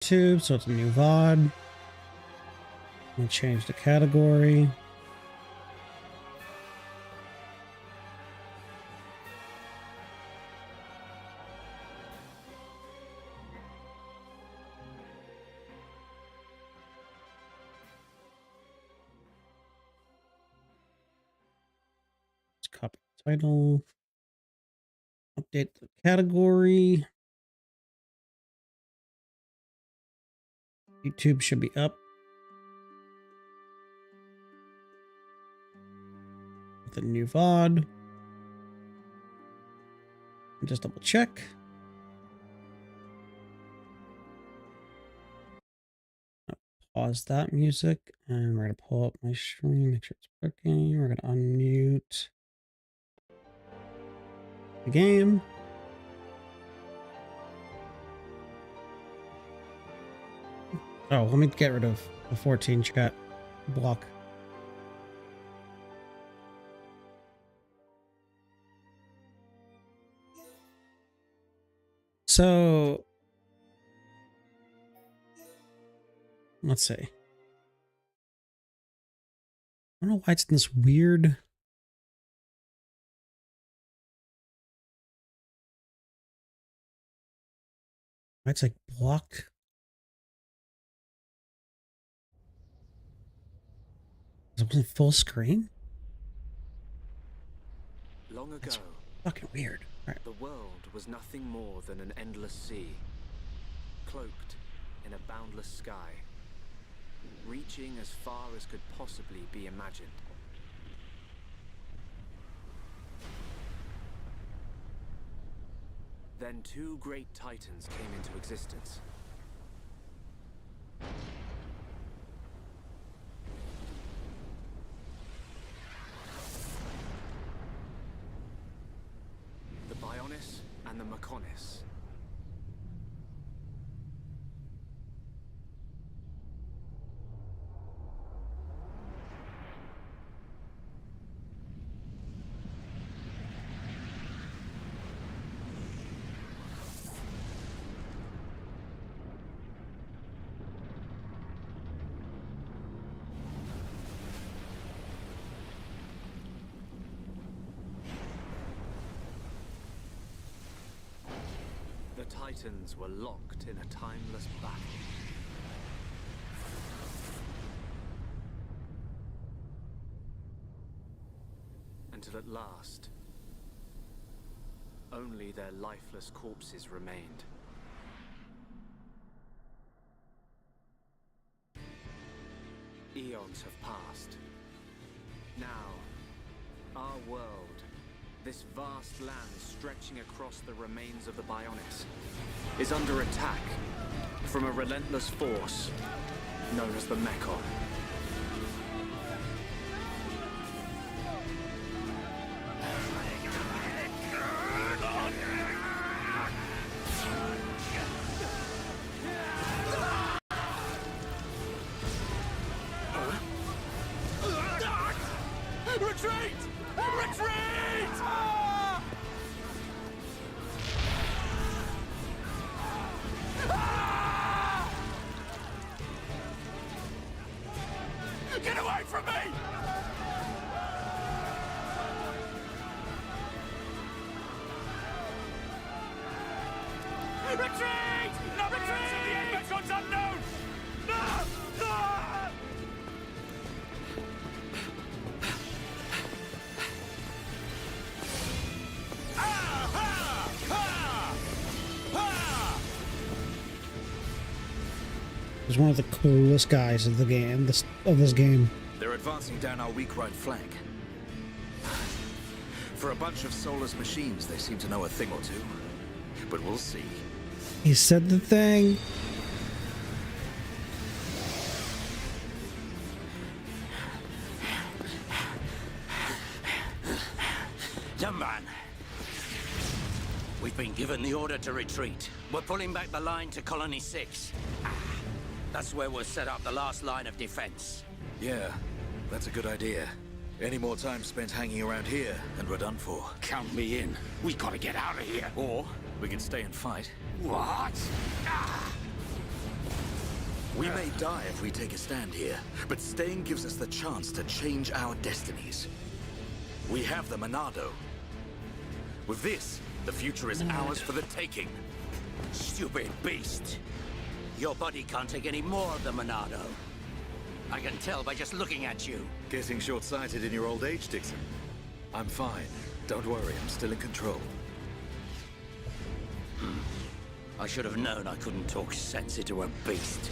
YouTube, so it's a new VOD. We change the category. Let's copy the title. Update the category. YouTube should be up. With a new VOD. Just double check. Pause that music and we're going to pull up my stream, make sure it's working. We're going to unmute the game. Oh, let me get rid of the 14 chat block. So let's see. I don't know why it's in this weird. Why it's like blocked. It wasn't full screen. Long ago, That's fucking weird. All right. the world was nothing more than an endless sea, cloaked in a boundless sky, reaching as far as could possibly be imagined. Then two great titans came into existence. The Bionis and the Mechonis. The Titans were locked in a timeless battle. Until at last, only their lifeless corpses remained. Eons have passed. Now, our world, this vast land stretching across the remains of the Bionis, is under attack from a relentless force known as the Mechon. Retreat! Retreat! Get away from me! Retreat! No retreat! The Mechon's unknown! No! No! He's one of the coolest guys of the game. This game. They're advancing down our weak right flank. For a bunch of soulless machines, they seem to know a thing or two. But we'll see. He said the thing. Young man, we've been given the order to retreat. We're pulling back the line to Colony 6. That's where we'll set up the last line of defense. Yeah, that's a good idea. Any more time spent hanging around here, and we're done for. Count me in. We gotta get out of here. Or we can stay and fight. What? We may die if we take a stand here, but staying gives us the chance to change our destinies. We have the Monado. With this, the future is ours for the taking. Stupid beast. Your body can't take any more of the Monado. I can tell by just looking at you. Getting short-sighted in your old age, Dixon. I'm fine. Don't worry, I'm still in control. I should have known I couldn't talk sense into a beast.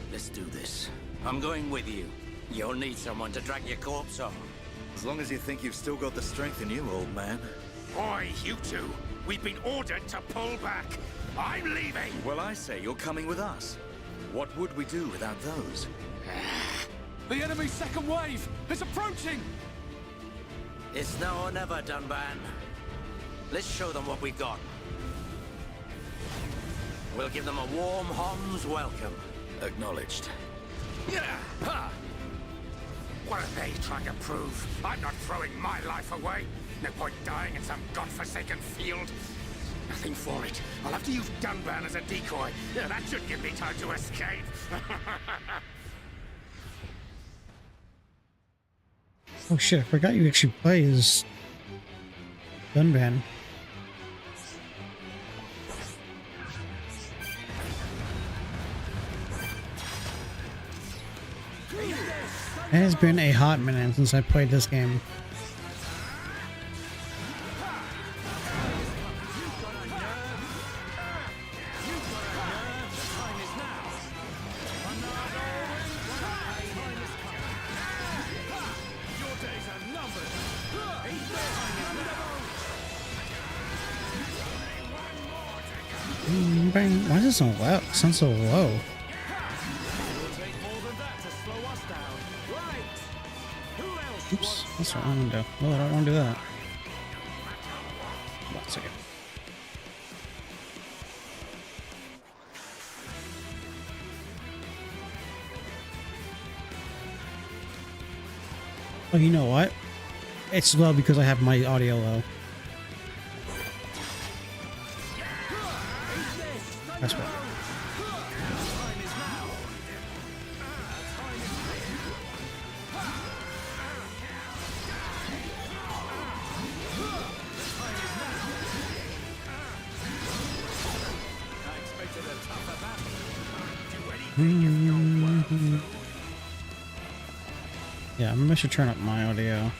Let's do this. I'm going with you. You'll need someone to drag your corpse on. As long as you think you've still got the strength in you, old man. Oi, you two! We've been ordered to pull back. I'm leaving! Well, I say you're coming with us. What would we do without those? The enemy's second wave is approaching! It's now or never, Dunban. Let's show them what we've got. We'll give them a warm Hom's welcome. Acknowledged. Yeah! Ha! What are they trying to prove? I'm not throwing my life away. No point dying in some godforsaken field. Nothing for it. I'll have to use Dunban as a decoy. Yeah, that should give me time to escape. Oh shit, I forgot you actually play as Dunban. It has been a hot minute since I played this game. Why is it so loud? It sounds so low. Oops, that's what I want to do. No, I don't want to do that. 1 second. Oh, you know what? It's low because I have my audio low. That's right. Yeah, maybe I should turn up my audio.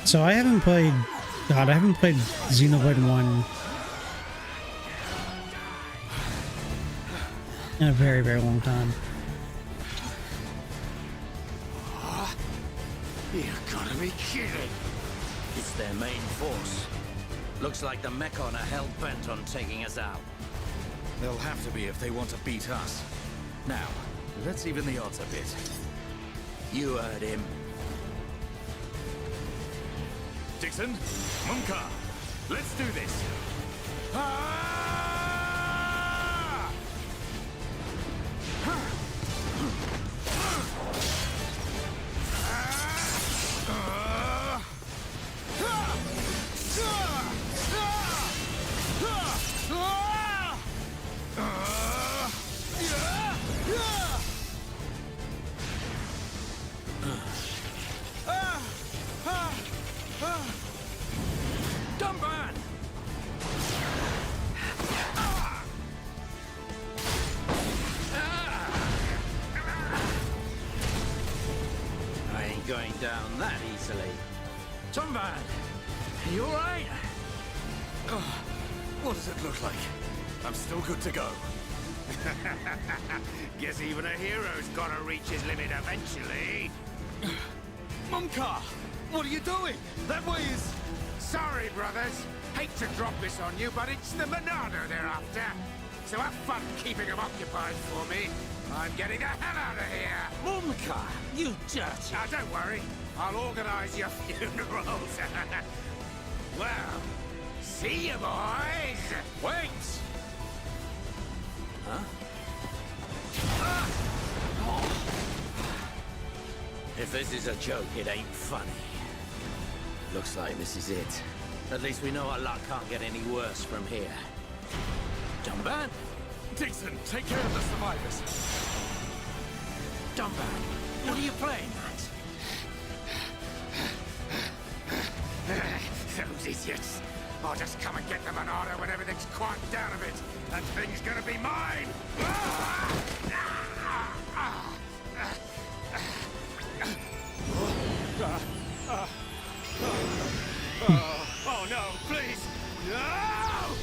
So I haven't played Xenoblade 1 in a very, very long time. You gotta be kidding! It's their main force. Looks like the Mechon are hell-bent on taking us out. They'll have to be if they want to beat us. Now, let's even the odds a bit. You heard him. Dixon, Munka, let's do this! Dunban! I ain't going down that easily. Dunban! You alright? What does it look like? I'm still good to go. Guess even a hero's gotta reach his limit eventually. Munka! What are you doing? That way is... Sorry, brothers. Hate to drop this on you, but it's the Monado they're after. So have fun keeping them occupied for me. I'm getting the hell out of here. Munka, you dirty... Now, don't worry. I'll organize your funerals. Well, See you, boys! Wait! Huh? If this is a joke, it ain't funny. Looks like this is it. At least we know our luck can't get any worse from here. Dunban? Dixon, take care of the survivors. Dunban, what are you playing at? Those idiots. I'll just come and get the Monado when everything's quieted down a bit. That thing's gonna be mine! Oh no, please! No!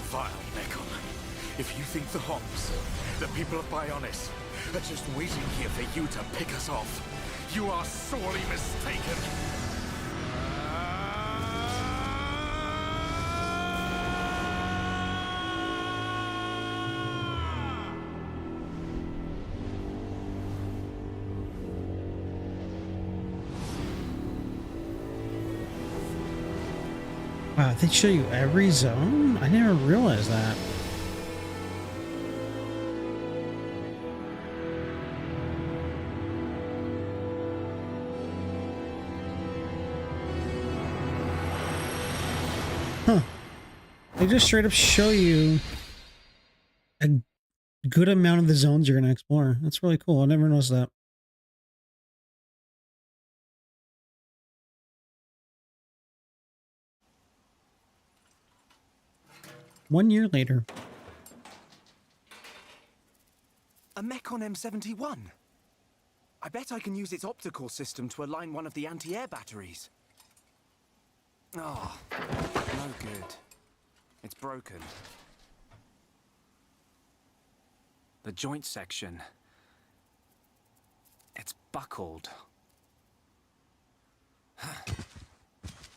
Vile Mekon. If you think the Homs, the people of Bionis, are just waiting here for you to pick us off, you are sorely mistaken. Wow, they show you every zone? I never realized that. Huh. They just straight up show you a good amount of the zones you're going to explore. That's really cool. I never noticed that. One year later. A Mekon M71. I bet I can use its optical system to align one of the anti-air batteries. Oh, no good. It's broken. The joint section. It's buckled.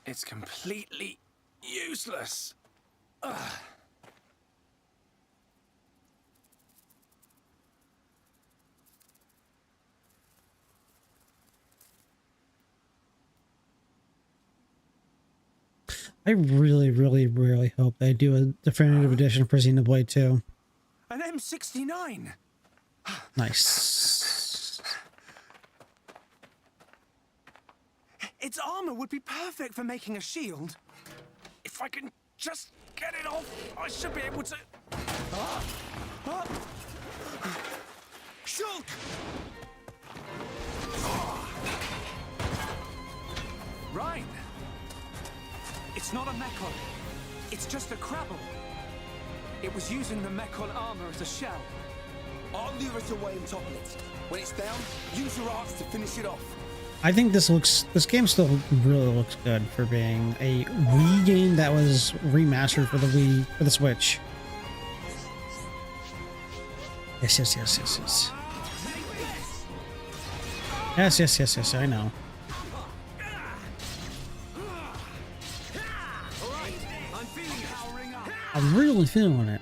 It's completely useless. Ugh. I really, really, really hope they do a definitive edition for Xenoblade 2. An M69! Nice. Its armor would be perfect for making a shield. If I can just get it off, I should be able to... Shulk! Right. It's not a Mekon. It's just a Crabble. It was using the Mekon armor as a shell. I'll lure it away and topple it. When it's down, use your arts to finish it off. I think this game still really looks good for being a Wii game that was remastered for the Switch. Yes, yes, yes, yes, yes. Yes, yes, yes, yes, I know. I'm really feeling it.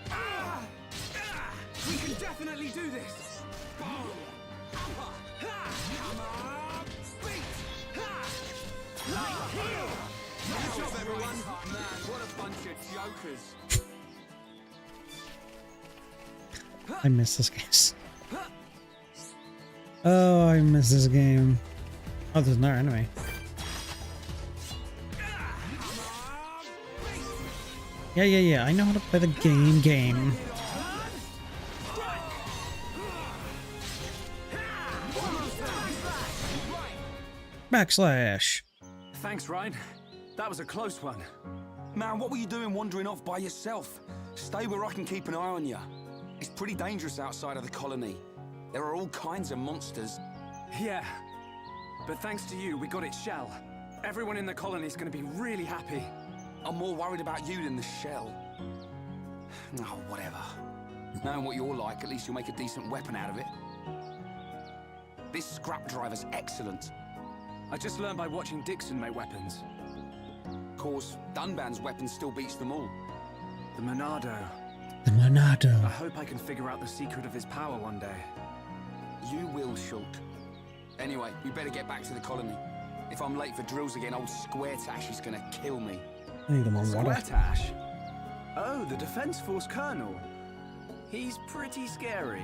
We can definitely do this. Good job, everyone. Man, what a bunch of jokers. I miss this game. Oh, I miss this game. Oh, there's another enemy. Yeah. I know how to play the game. Backslash. Thanks, Ryan. That was a close one. Man, what were you doing wandering off by yourself? Stay where I can keep an eye on you. It's pretty dangerous outside of the colony. There are all kinds of monsters. Yeah. But thanks to you, we got its shell. Everyone in the colony's gonna be really happy. I'm more worried about you than the shell. Oh, whatever. Knowing what you're like, at least you'll make a decent weapon out of it. This scrap driver's excellent. I just learned by watching Dixon make weapons. Of course, Dunban's weapon still beats them all. The Monado. The Monado. I hope I can figure out the secret of his power one day. You will, Shulk. Anyway, we better get back to the colony. If I'm late for drills again, old Square Tash is gonna kill me. I need more water. Squatash? Oh, the Defense Force Colonel. He's pretty scary.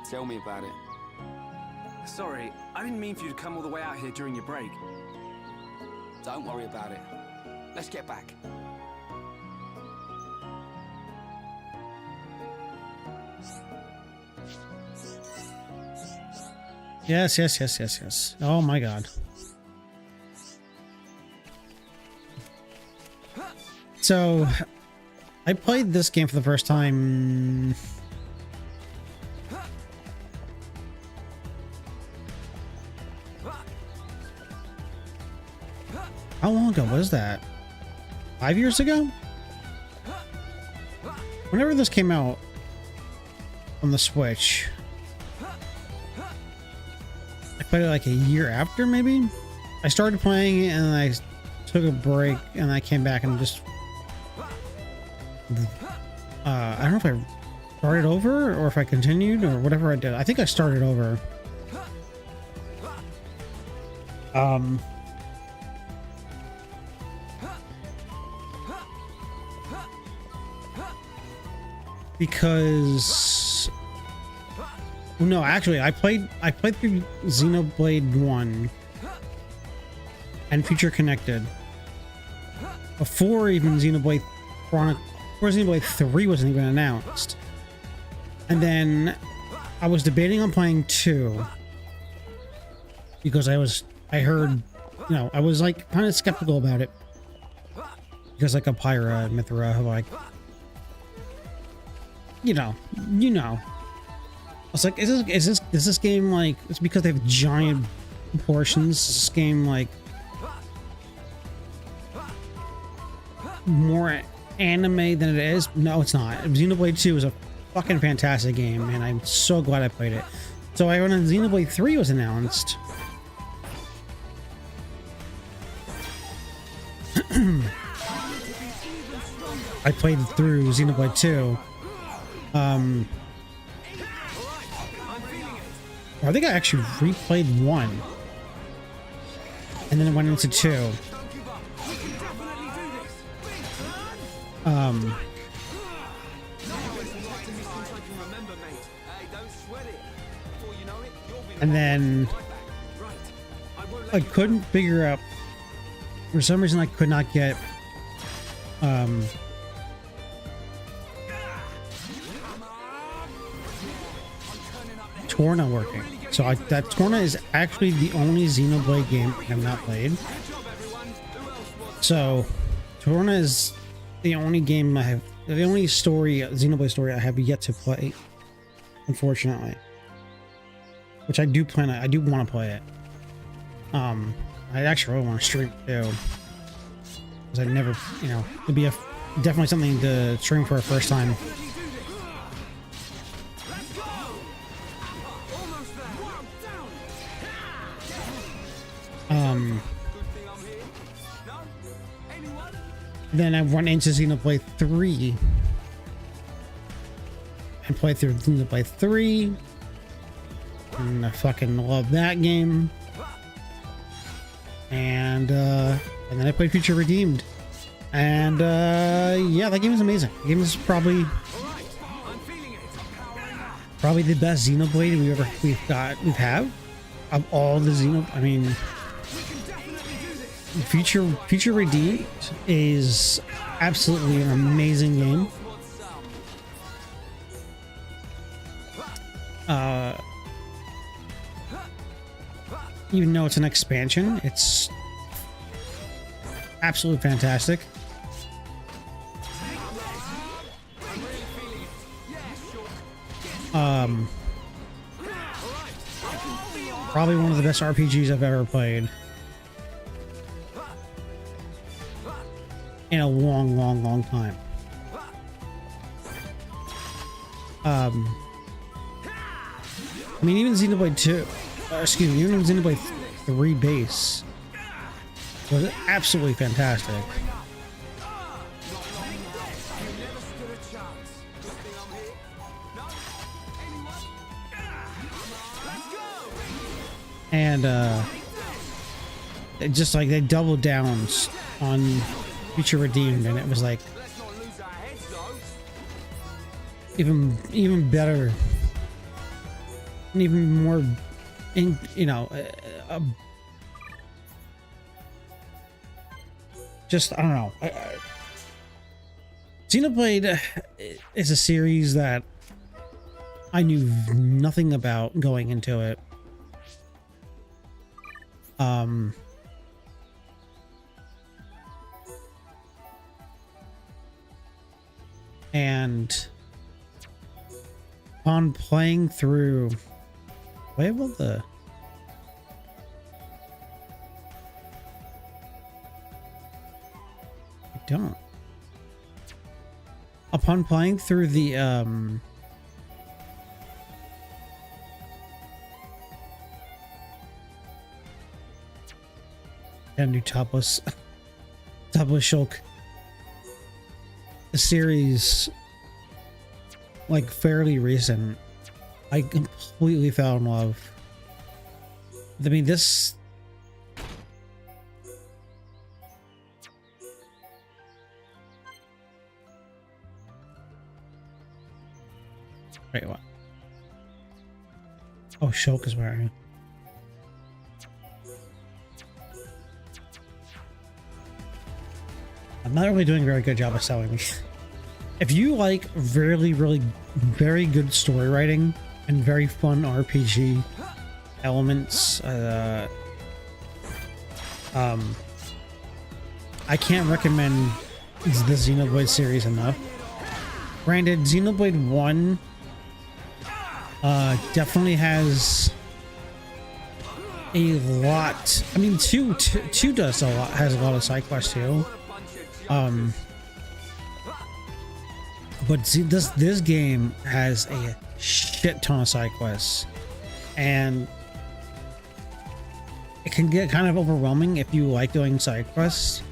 Tell me about it. Sorry, I didn't mean for you to come all the way out here during your break. Don't worry about it. Let's get back. Yes. Oh my god. So, I played this game for the first time. How long ago was that? 5 years ago? Whenever this came out on the Switch. I played it like a year after, maybe? I started playing it and I took a break and I came back and just... I don't know if I started over or if I continued or whatever I did. I think I started over. Because... No, actually, I played through Xenoblade 1 and Future Connected before even Xenoblade Chronicles, before Xenoblade 3 wasn't even announced. And then I was debating on playing 2 because I heard, you know, I was like kind of skeptical about it because like a Pyra and Mithra have like, you know. I was like, is this game like, it's because they have giant proportions, is this game like more anime than it is? No, it's not. Xenoblade 2 is a fucking fantastic game and I'm so glad I played it. So when Xenoblade 3 was announced, I played through Xenoblade 2. I think I actually replayed 1 and then it went into 2. And then I couldn't figure out, for some reason I could not get Torna working. So that Torna is actually the only Xenoblade game I have not played. So Torna is the only game I have, the only story, Xenoblade story I have yet to play, unfortunately. Which I do plan, I do want to play it. I actually really want to stream it too. Because I never, you know, it'd be definitely something to stream for a first time. Then I went into Xenoblade 3 and played through Xenoblade 3, and I fucking love that game. And then I played Future Redeemed, and yeah, that game is amazing. The game is probably the best Xenoblade we've had of all the Xenoblade. I mean, Future Redeemed is absolutely an amazing game. Even though it's an expansion, it's absolutely fantastic. Probably one of the best RPGs I've ever played. In a long time. I mean, even Xenoblade 2, excuse me, even Xenoblade 3 base was absolutely fantastic. And it just like they doubled down on Future Redeemed, and it was like Let's not lose our heads, though. even better, and even more, just I don't know. Xenoblade is a series that I knew nothing about going into it. And on playing through, wait, what the? I don't. Upon playing through the and do topless Shulk, the series, like fairly recent, I completely fell in love. I mean, this wait, what? Oh, Shulk is wearing. I'm not really doing a very good job of selling these. If you like really very good story writing and very fun RPG elements, I can't recommend the Xenoblade series enough. Granted, Xenoblade 1 definitely has a lot. I mean, 2 does a lot, has a lot of side quests too. But see, this game has a shit ton of side quests, and it can get kind of overwhelming if you like doing side quests,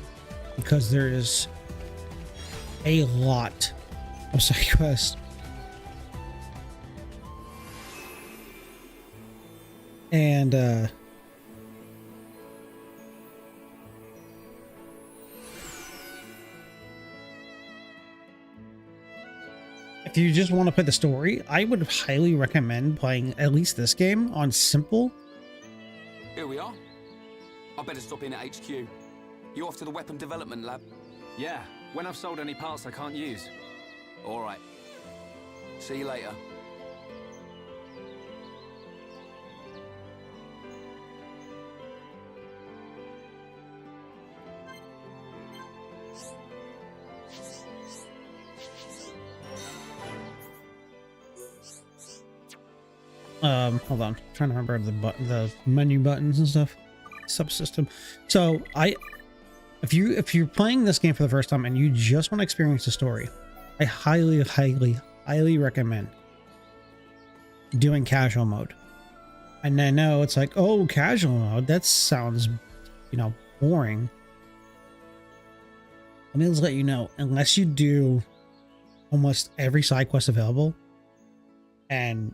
because there is a lot of side quests. And if you just want to play the story, I would highly recommend playing at least this game on simple. Here we are. I better stop in at HQ. You off to the weapon development lab? Yeah, when I've sold any parts I can't use. All right. See you later. Hold on, I'm trying to remember the menu buttons and stuff. Subsystem. So if you're playing this game for the first time and you just want to experience the story, I highly recommend doing casual mode. And I know it's like, oh, casual mode, that sounds, boring. Let me just let you know, unless you do almost every side quest available and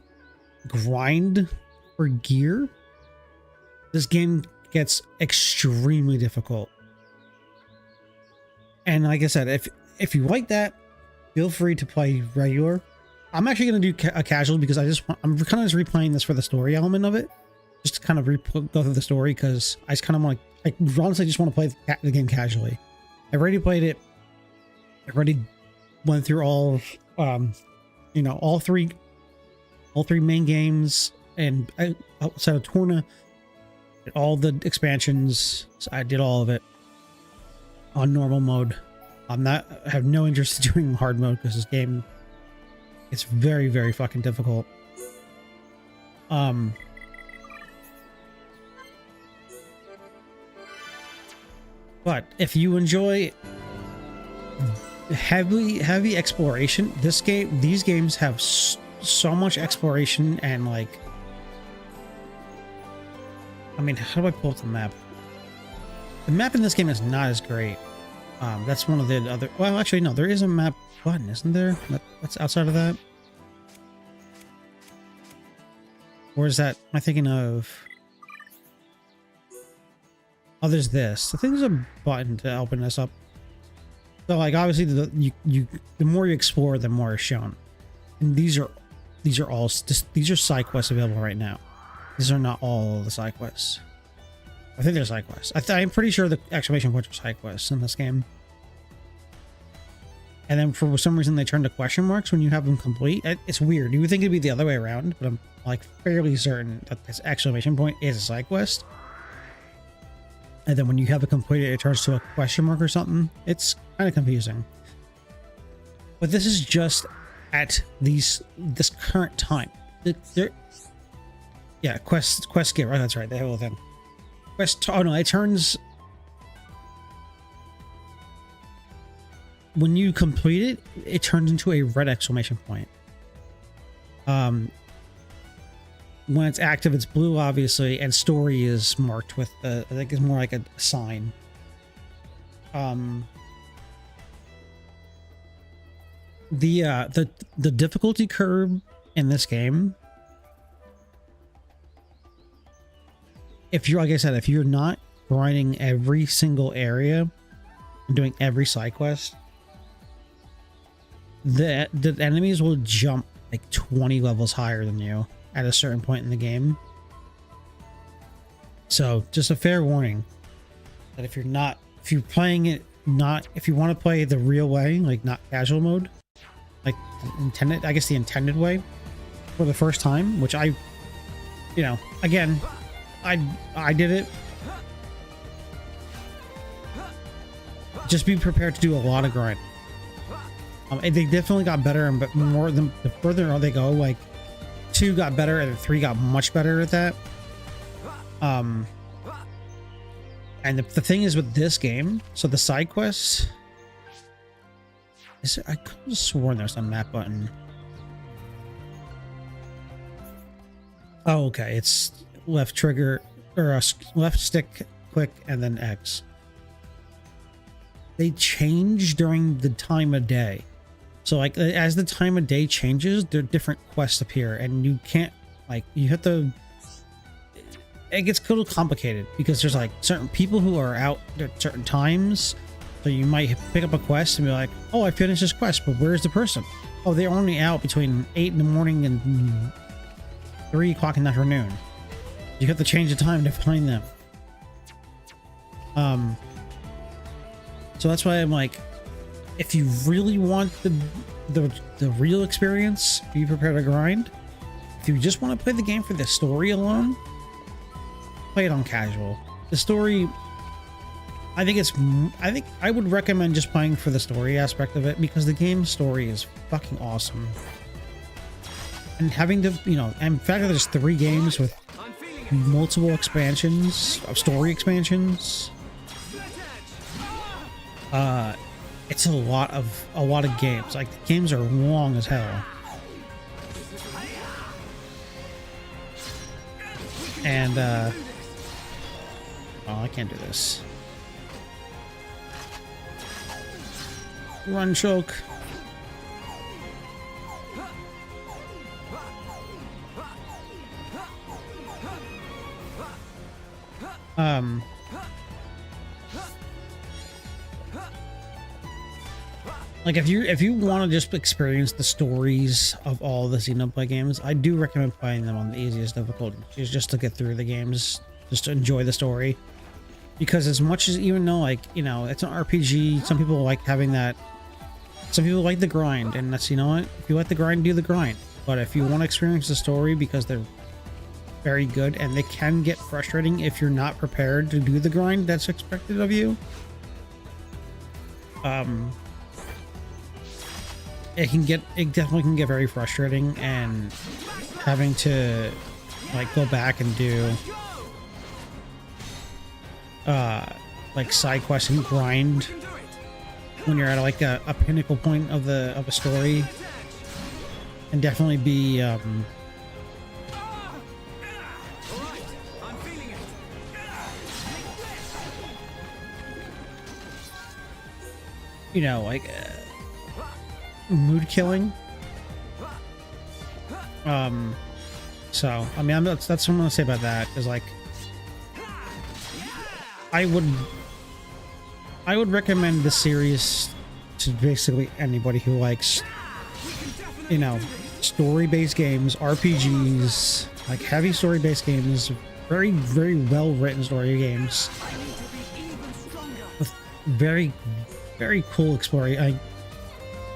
grind for gear, this game gets extremely difficult. And like I said, if you like that, feel free to play regular. I'm actually going to do a casual because I'm kind of just replaying this for the story element of it, just to kind of go through the story, because I just kind of want to, honestly, just want to play the game casually. I've already played it. I've already went through all three main games, and outside of Torna, all the expansions. So I did all of it on normal mode. I have no interest in doing hard mode because this game, it's very, very fucking difficult. But if you enjoy heavy exploration, these games have so much exploration, and like, I mean, how do I pull up the map? The map in this game is not as great. That's one of the other, well, actually no, there is a map button, isn't there? That's outside of that. Or is that, am I thinking of, oh, there's this. I think there's a button to open this up. So like obviously the more you explore, the more is shown. And these are side quests available right now. These are not all the side quests. I think they're side quests. I'm pretty sure the exclamation points were side quests in this game. And then for some reason they turn to question marks when you have them complete. It's weird. You would think it'd be the other way around, but I'm like fairly certain that this exclamation point is a side quest. And then when you have it completed, it turns to a question mark or something. It's kind of confusing. But this is just at this current time. Yeah, quest gear. Oh, that's right. The whole thing. Oh no, it turns. When you complete it, it turns into a red exclamation point. When it's active, it's blue, obviously, and story is marked with I think it's more like a sign. The difficulty curve in this game, if you're, like I said, if you're not grinding every single area and doing every side quest, the enemies will jump like 20 levels higher than you at a certain point in the game. So just a fair warning that if you're playing it, if you want to play the real way, like not casual mode, like intended, I guess the intended way for the first time, which I again, I did it. Just be prepared to do a lot of grind. They definitely got better, and but more the further they go, like 2 got better and 3 got much better at that. And the thing is with this game, so the side quests, I could have sworn there's a map button. Oh, okay, it's left trigger or left stick click and then X. They change during the time of day. So like as the time of day changes, there are different quests appear, and you can't, like, you have to, it gets a little complicated because there's like certain people who are out at certain times. So you might pick up a quest and be like, oh, I finished this quest, but where's the person? Oh, they're only out between 8 in the morning and 3 o'clock in the afternoon. You have to change the time to find them. So that's why I'm like, if you really want the real experience, be prepared to grind. If you just want to play the game for the story alone, play it on casual. The story, I think I would recommend just playing for the story aspect of it, because the game story is fucking awesome. And having to, and in fact, there's 3 games with multiple expansions, story expansions. It's a lot of games. Like, the games are long as hell. And oh, I can't do this. Run, choke. Like, if you want to just experience the stories of all the Xenoblade games, I do recommend playing them on the easiest difficulty, just to get through the games, just to enjoy the story. Because as much as, even though, like, it's an RPG, some people like having that, some people like the grind, and that's, what, if you like the grind, do the grind. But if you want to experience the story, because they're very good, and they can get frustrating if you're not prepared to do the grind that's expected of you. It definitely can get very frustrating, and having to, like, go back and do like side quests and grind when you're at like a pinnacle point of a story, and definitely be like mood killing. So I mean, that's what I'm gonna say about that, is like, I would recommend the series to basically anybody who likes, you know, story-based games, RPGs, like heavy story-based games, very, very well-written story games with very, very cool exploration.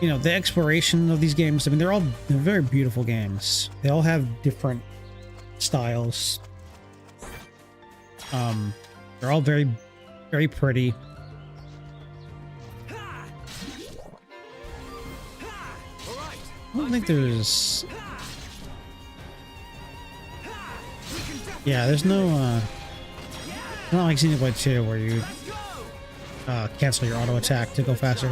You know, the exploration of these games, I mean, they're very beautiful games. They all have different styles. They're all very, very pretty. I don't think there's... Yeah, there's no, not like Xenoblade 2 where you cancel your auto attack to go faster.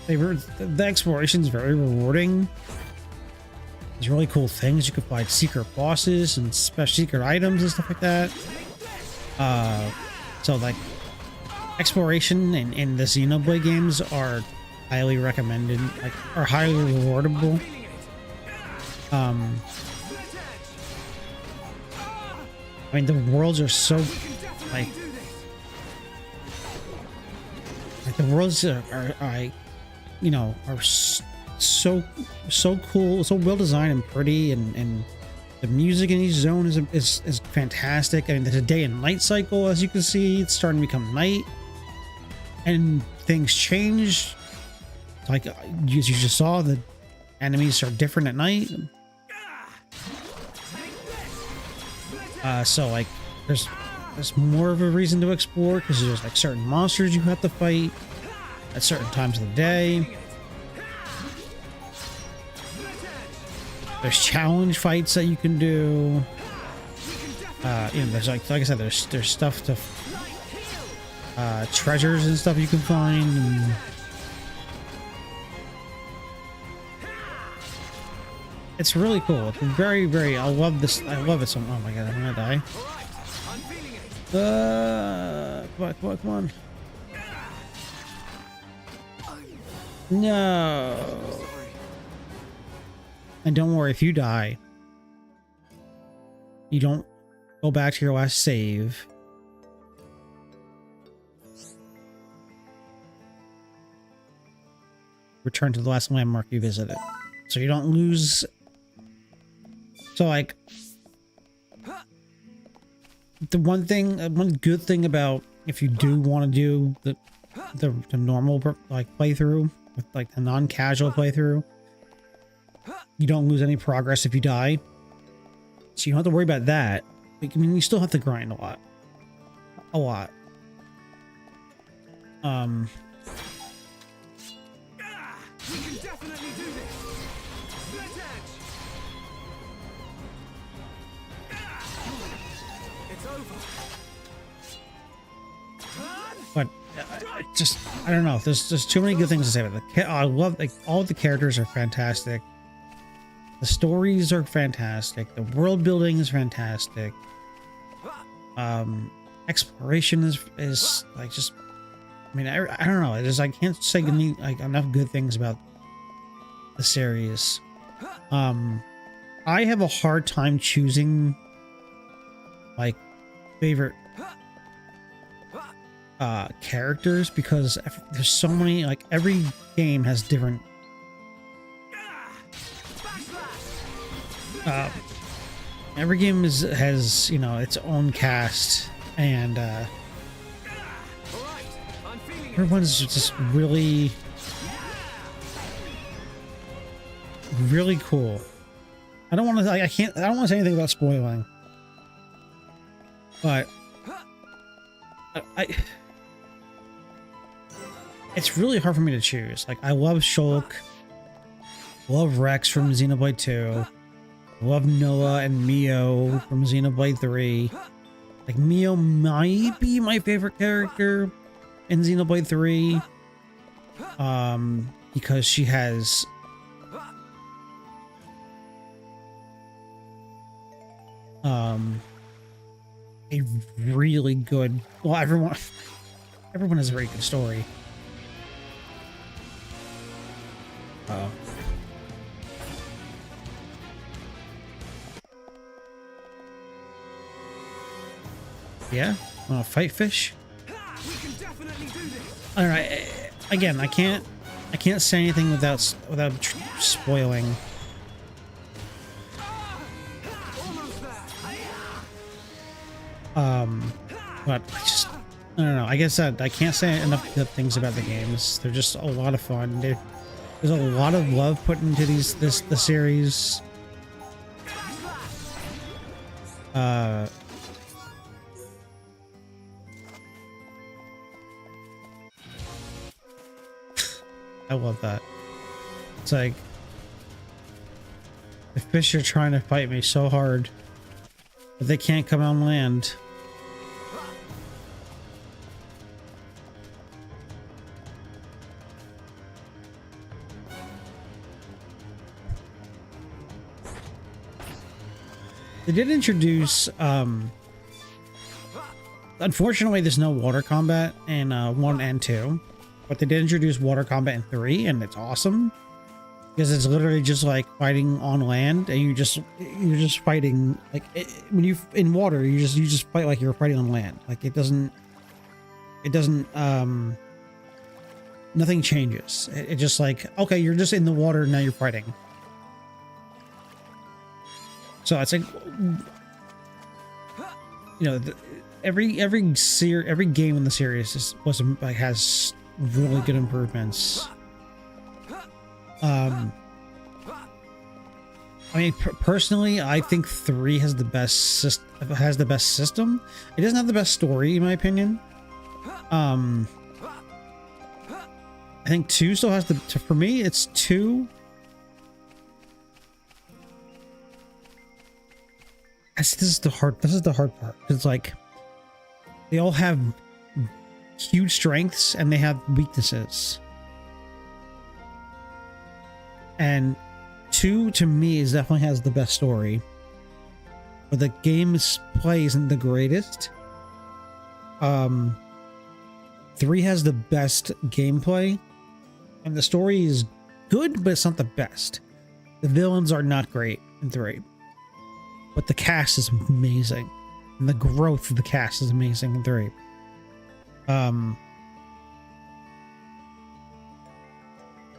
The exploration is very rewarding. There's really cool things. You can find secret bosses and special secret items and stuff like that. So like exploration in the Xenoblade games are highly recommended, like are highly rewardable. I mean, the worlds are so like the worlds are you know, are so cool, so well designed and pretty, and the music in each zone is fantastic. I mean, there's a day and night cycle, as you can see. It's starting to become night, and things change. Like as you just saw, the enemies are different at night. So like there's more of a reason to explore because there's like certain monsters you have to fight at certain times of the day. There's challenge fights that you can do. You know, there's like I said, there's stuff to treasures and stuff you can find. And it's really cool. It's very, very. I love this. I love it so. Oh my god, I'm gonna die. Come on. No. And don't worry, if you die, you don't go back to your last save. Return to the last landmark you visited. So you don't lose. So like, the one good thing about if you do want to do the normal like playthrough with like the non-casual playthrough, you don't lose any progress if you die, so you don't have to worry about that. I mean, you still have to grind a lot. We can definitely do this. Split edge. It's over. But I don't know. There's too many good things to say about it. I love, like, all the characters are fantastic. The stories are fantastic. The world building is fantastic. Exploration is like just. I mean, I don't know. I can't say like enough good things about the series. I have a hard time choosing like favorite characters because there's so many. Like every game has different. Every game has, you know, its own cast, and everyone's just really cool. I don't want to. I don't want to say anything about spoiling, but it's really hard for me to choose. Like, I love Shulk, love Rex from Xenoblade 2. Love Noah and Mio from Xenoblade 3. Like, Mio might be my favorite character in Xenoblade 3. Because she has a really good, well, everyone has a very good story. Yeah? Wanna fight fish? We can definitely do this. All right. Again, I can't say anything without spoiling. Almost there. But I don't know. I guess that I can't say enough good things about the games. They're just a lot of fun. There's a lot of love put into the series. I love that. It's like the fish are trying to fight me so hard, but they can't come on land. They did introduce, unfortunately there's no water combat in 1 and 2, but they did introduce water combat in 3, and it's awesome. Because it's literally just like fighting on land, and you're just fighting like when you in water, you just fight like you're fighting on land. Like it doesn't nothing changes. It just like, okay, you're just in the water, now you're fighting. So it's like, you know, every game in the series has really good improvements. I mean, personally, I think 3 has the best system. It doesn't have the best story, in my opinion. I think 2 still has for me, it's 2. This is the hard part. It's like they all have huge strengths and they have weaknesses. And 2 to me definitely has the best story, but the game's play isn't the greatest. 3 has the best gameplay, and the story is good, but it's not the best. The villains are not great in 3, but the cast is amazing, and the growth of the cast is amazing in 3.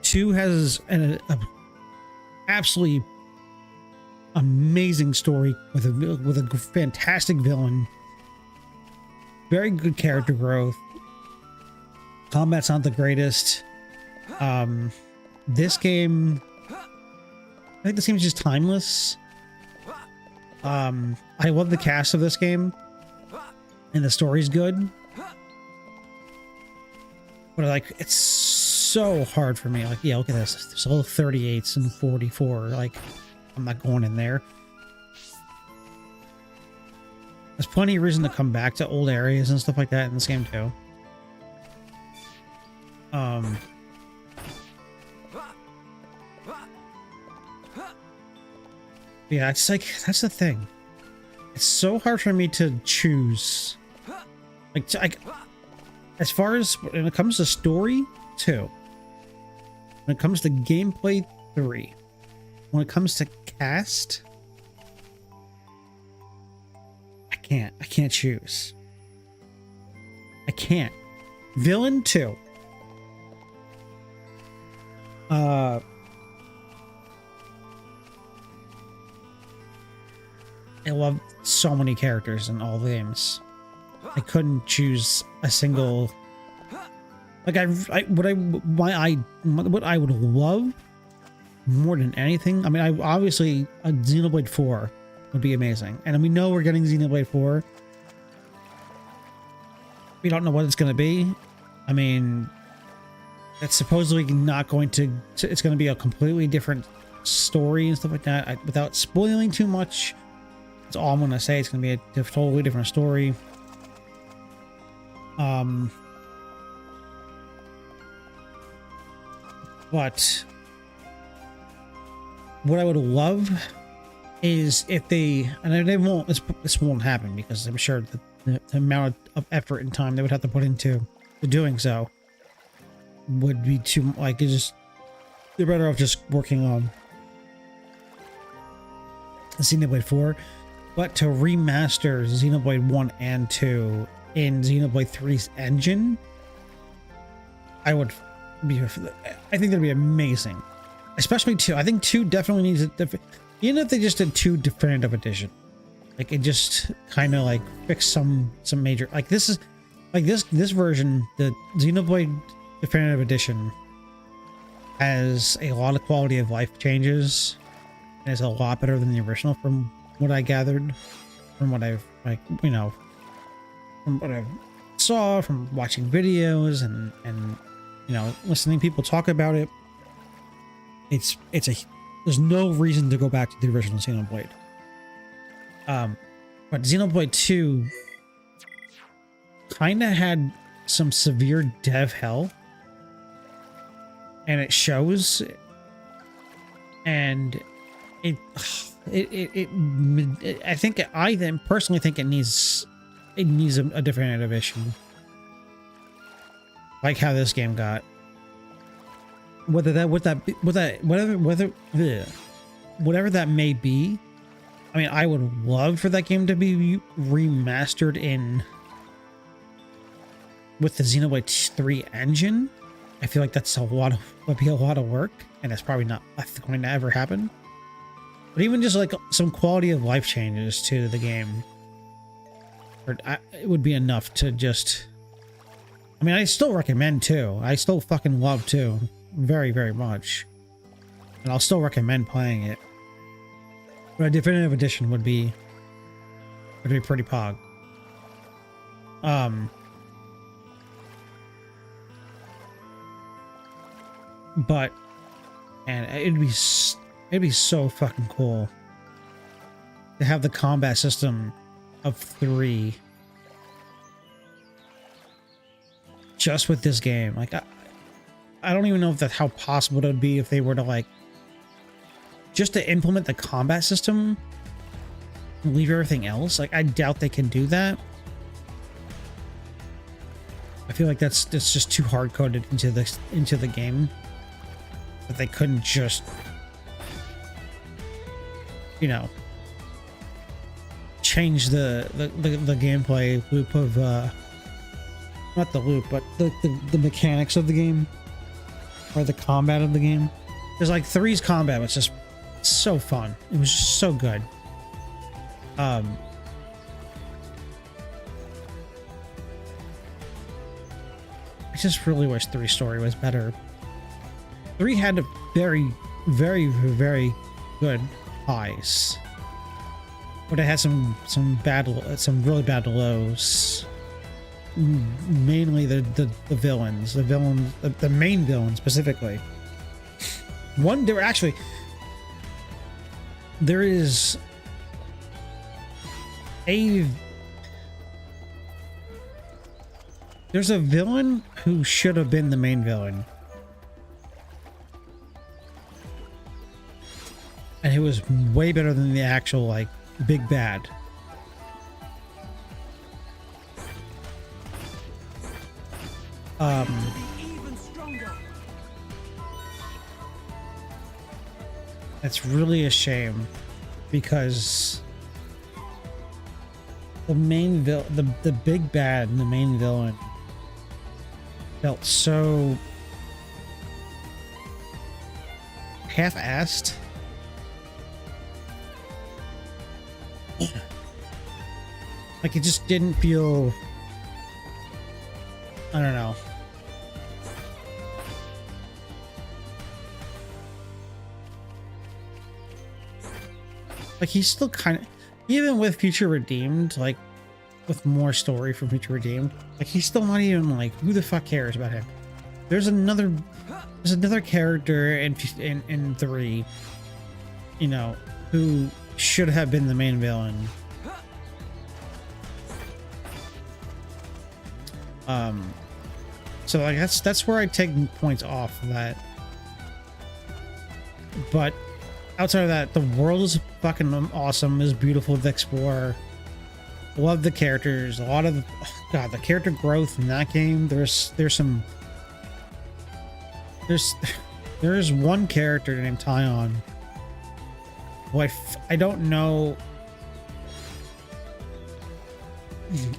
2 has an absolutely amazing story with a fantastic villain, very good character growth. Combat's not the greatest. This game, I think this game is just timeless. I love the cast of this game, and the story's good. But like, it's so hard for me. Like, yeah, look at this. There's all 38s and 44. Like, I'm not going in there. There's plenty of reason to come back to old areas and stuff like that in this game too. Yeah, it's like, that's the thing. It's so hard for me to choose. Like, as far as when it comes to story, 2. When it comes to gameplay, 3. When it comes to cast, I can't choose. I can't. Villain, 2. I love so many characters in all the games. I couldn't choose a single. Like what I would love more than anything. I mean, obviously a Xenoblade 4 would be amazing, and we know we're getting Xenoblade 4. We don't know what it's going to be. I mean, it's supposedly not going to. It's going to be a completely different story and stuff like that. Without spoiling too much, that's all I'm going to say. It's going to be a totally different story. But what I would love is if they, and they won't, this won't happen because I'm sure the amount of effort and time they would have to put into doing so would be too, like, it's just, they're better off just working on Xenoblade 4. but to remaster Xenoblade 1 and 2 in Xenoblade 3's engine, I think that'd be amazing. Especially 2. I think 2 definitely needs even if they just did 2 definitive edition. Like it just kind of like fix some major, like this is like this version, the Xenoblade definitive edition has a lot of quality of life changes and is a lot better than the original from what I gathered, from what I've from what I saw, from watching videos and listening to people talk about it. There's no reason to go back to the original Xenoblade. But Xenoblade 2 kind of had some severe dev hell, and it shows. And I personally think it needs a different edition, like how this game got. Whatever that may be. I mean, I would love for that game to be remastered with the Xenoblade 3 engine. I feel like would be a lot of work, and it's probably not going to ever happen. But even just like some quality of life changes to the game, it would be enough to just. I mean, I still recommend 2. I still fucking love 2 very, very much, and I'll still recommend playing it. But a definitive edition would be pretty pog. But and it'd be so fucking cool to have the combat system of 3 just with this game. Like I don't even know if that's how possible it would be if they were to like just to implement the combat system and leave everything else. Like I doubt they can do that. I feel like that's just too hard coded into the game, that they couldn't just change the gameplay loop of not the loop, but the mechanics of the game, or the combat of the game. There's like 3's combat was just so fun. It was just so good. I just really wish 3's story was better. 3 had a very, very, very good highs, but it had some really bad lows. Mainly the villains, the main villain specifically. There is there's a villain who should have been the main villain, and he was way better than the actual like big bad. It's really a shame, because the main the big bad and the main villain felt so half-assed. Like it just didn't feel, I don't know. Like he's still kind of, even with Future Redeemed, like with more story from Future Redeemed, like he's still not even like, who the fuck cares about him? There's another character in 3, who should have been the main villain. So like that's where I take points off of that. But outside of that, the world is fucking awesome. It's beautiful to explore. Love the characters. A lot of the character growth in that game. There's one character named Tyon. Who I don't know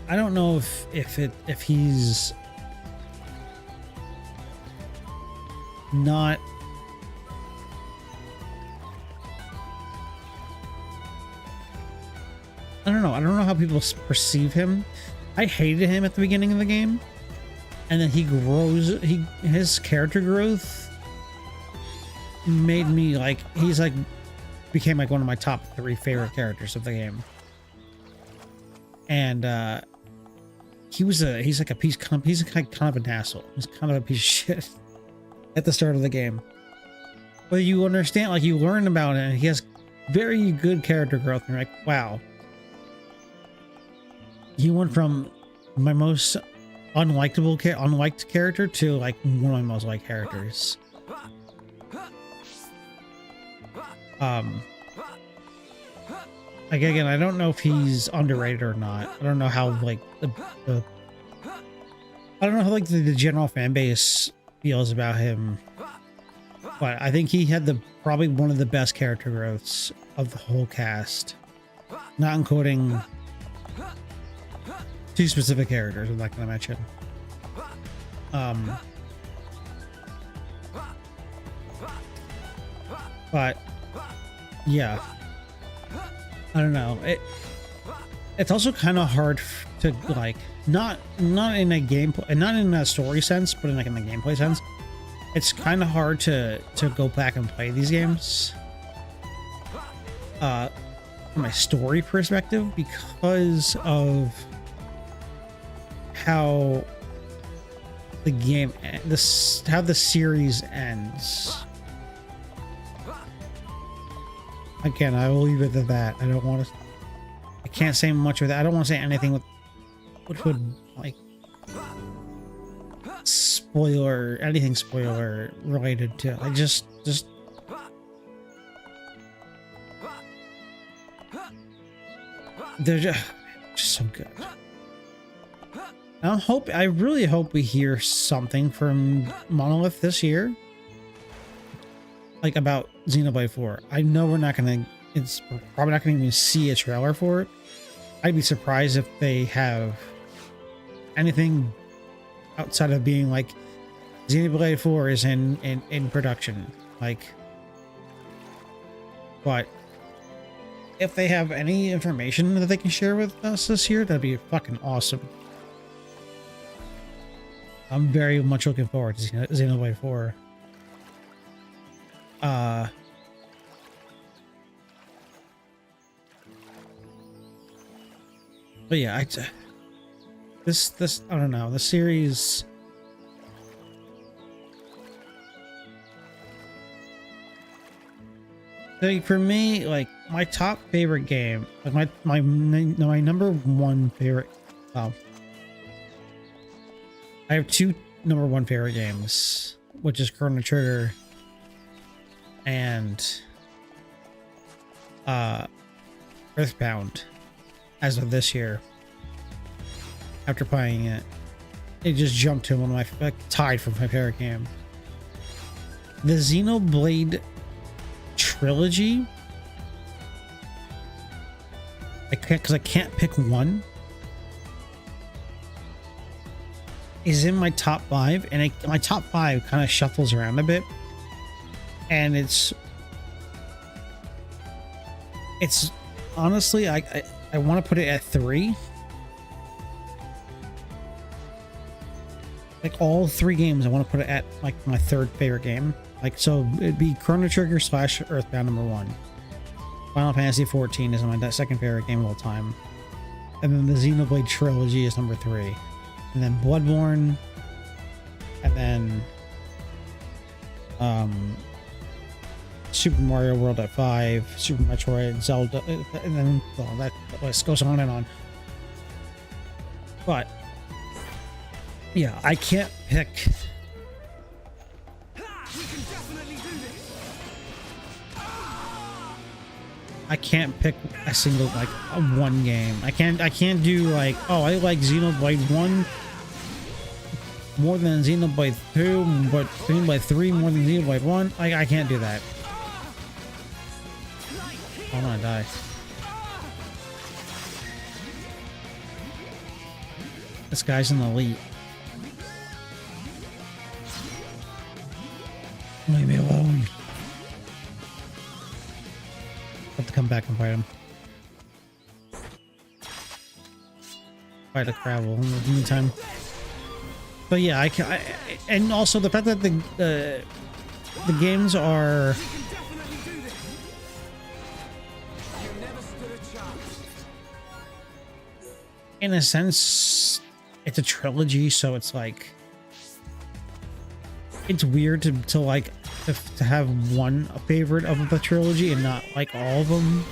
I don't know if he's not. I don't know. I don't know how people perceive him. I hated him at the beginning of the game, and then he grows. His character growth made me like became like one of my top 3 favorite characters of the game. And he's like a piece he's kind of an asshole. He's kind of a piece of shit at the start of the game. But you understand, like you learn about it, and he has very good character growth, and you're like, wow. He went from my most unliked character to like one of my most liked characters. Like again, I don't know if he's underrated or not. I don't know how like I don't know how like the general fan base feels about him, but I think he had probably one of the best character growths of the whole cast, not including 2 specific characters I'm not going to mention. But yeah, I don't know. It's also kind of hard to like not in a gameplay and not in a story sense, but in like in the gameplay sense. It's kind of hard to go back and play these games from a story perspective because of how the game how the series ends. Again, I will leave it at that. I don't want to. I can't say much with that. I don't want to say anything which would like anything spoiler related to. I just they're just so good. I really hope we hear something from Monolith this year, like about Xenoblade 4. I know we're probably not gonna even see a trailer for it. I'd be surprised if they have anything outside of being like Xenoblade 4 is in production, like. But if they have any information that they can share with us this year, that'd be fucking awesome. I'm very much looking forward to Xenoblade 4. But yeah, this I don't know, the series. Like for me, like my top favorite game, like my number 1 favorite. I have 2 number 1 favorite games, which is Chrono Trigger and Earthbound. As of this year, after playing it, it just jumped to one of my tied for my favorite game. The Xenoblade trilogy, because I can't pick one, is in my top 5, and my top 5 kind of shuffles around a bit, and it's honestly I want to put it at 3. Like all 3 games, I want to put it at like my 3rd favorite game. Like so, it'd be Chrono Trigger / Earthbound number 1. Final Fantasy 14 is my 2nd favorite game of all time, and then the Xenoblade trilogy is number 3, and then Bloodborne, and then Super Mario World at 5, Super Metroid, Zelda, and then that list goes on and on. But yeah, I can't pick. I can't pick a single like one game. I can't do like, oh, I like Xenoblade 1 more than Xenoblade 2, but Xenoblade 3 more than Xenoblade 1. I can't do that. I'm gonna die. This guy's an elite. Leave me alone. Have to come back and fight him. Fight a Crabble in the meantime. But yeah, and also the fact that the games are in a sense, it's a trilogy, so it's like it's weird to like to have one a favorite of the trilogy and not like all of them.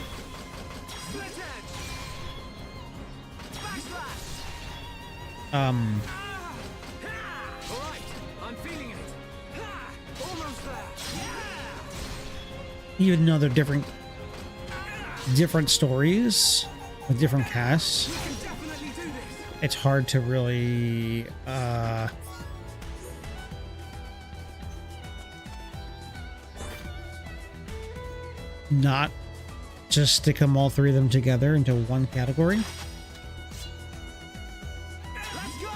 Even though they're different stories with different casts, it's hard to really not just stick them all three of them together into one category. Let's go!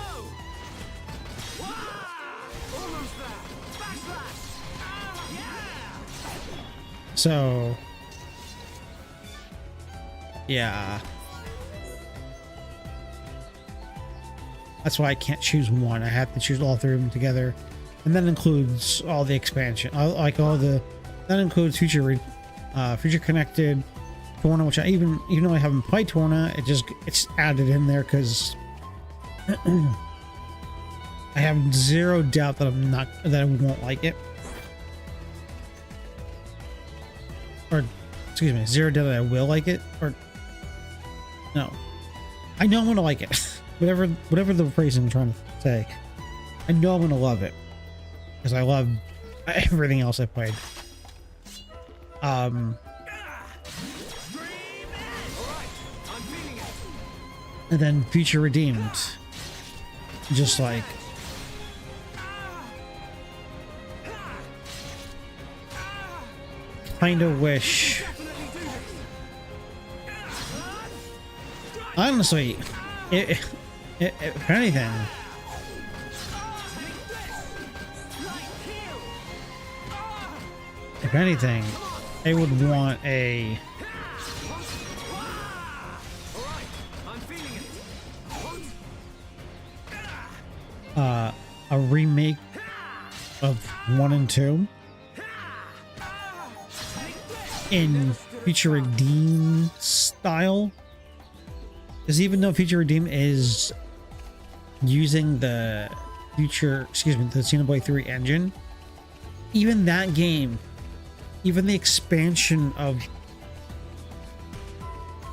Almost there! Backslash! So yeah, that's why I can't choose one. I have to choose all three of them together, and that includes all the expansion, like all the. That includes future connected Torna, which I even though I haven't played Torna, it's added in there because I have zero doubt that I won't like it, or excuse me, zero doubt that I will like it, or no, I know I'm gonna like it. whatever the phrase I'm trying to say, I know I'm gonna love it because I love everything else I played. And then Future Redeemed, just like kind of wish, honestly, if anything, I would want a remake of 1 and 2 in Future Redeem style, because even though Future Redeem is using the Xenoblade 3 engine, even that game, even the expansion of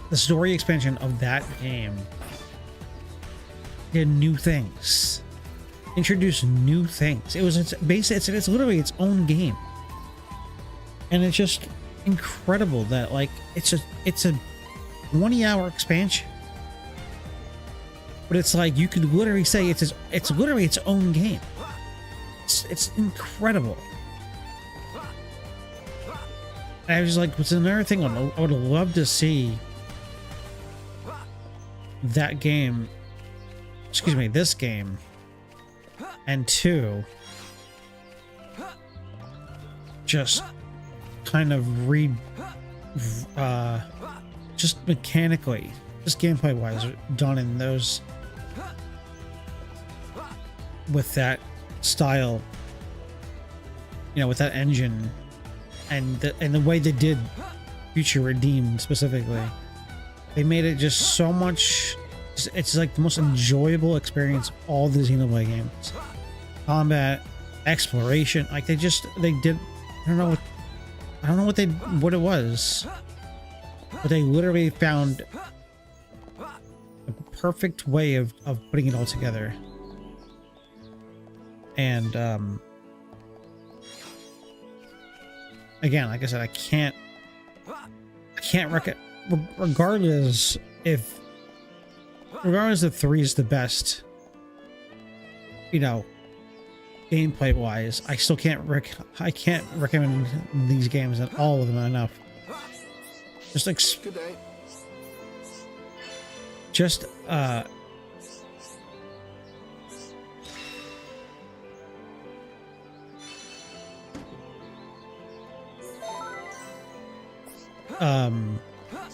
the story expansion of that game did new things, introduced new things. It's literally its own game, and it's just incredible that like it's a 20-hour expansion, but it's like you could literally say it's literally its own game. It's incredible. And I was like, what's another thing I would love to see that game, this game and 2 just kind of just mechanically, just gameplay wise, done in those with that style, with that engine and the way they did Future Redeemed specifically. They made it just so much. It's like the most enjoyable experience of all the Xenoblade games. Combat, exploration, like they did. I don't know what it was, but they literally found a perfect way of putting it all together. And again, like I said, I can't regardless if 3 is the best, gameplay wise, I still can't recommend these games at all of them enough.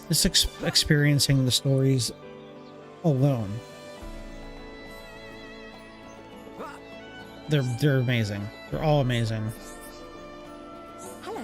just experiencing the stories alone. They're amazing. They're all amazing. Hello.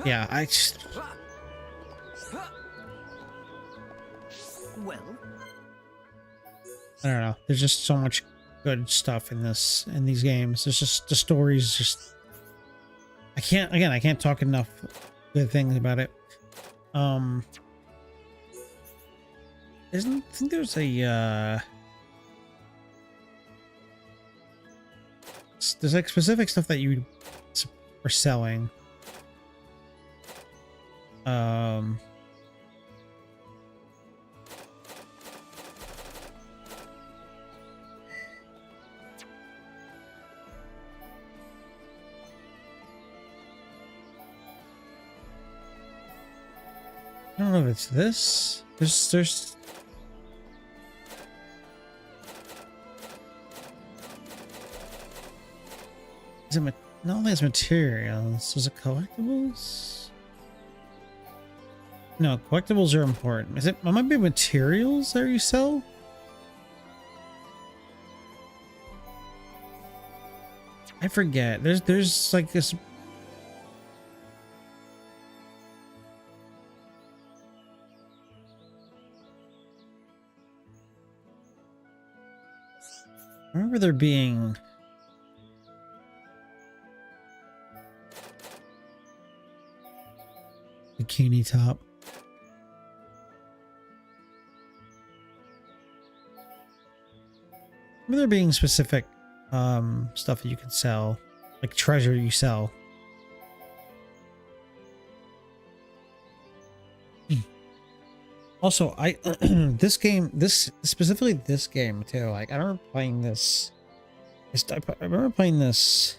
Yeah, I just, Well, I don't know. There's just so much good stuff in these games. There's just the stories. Just I can't talk enough good things about it. I think there's a there's like specific stuff that you are selling. I don't know if it's this. There's is it not only as materials, is it collectibles? No, collectibles are important. Is it might be materials that you sell? I forget. There's like this. I remember there being bikini top. I remember there being specific stuff that you could sell, like treasure you sell. Also, I this game, specifically this game too. Like I remember playing this. I remember playing this.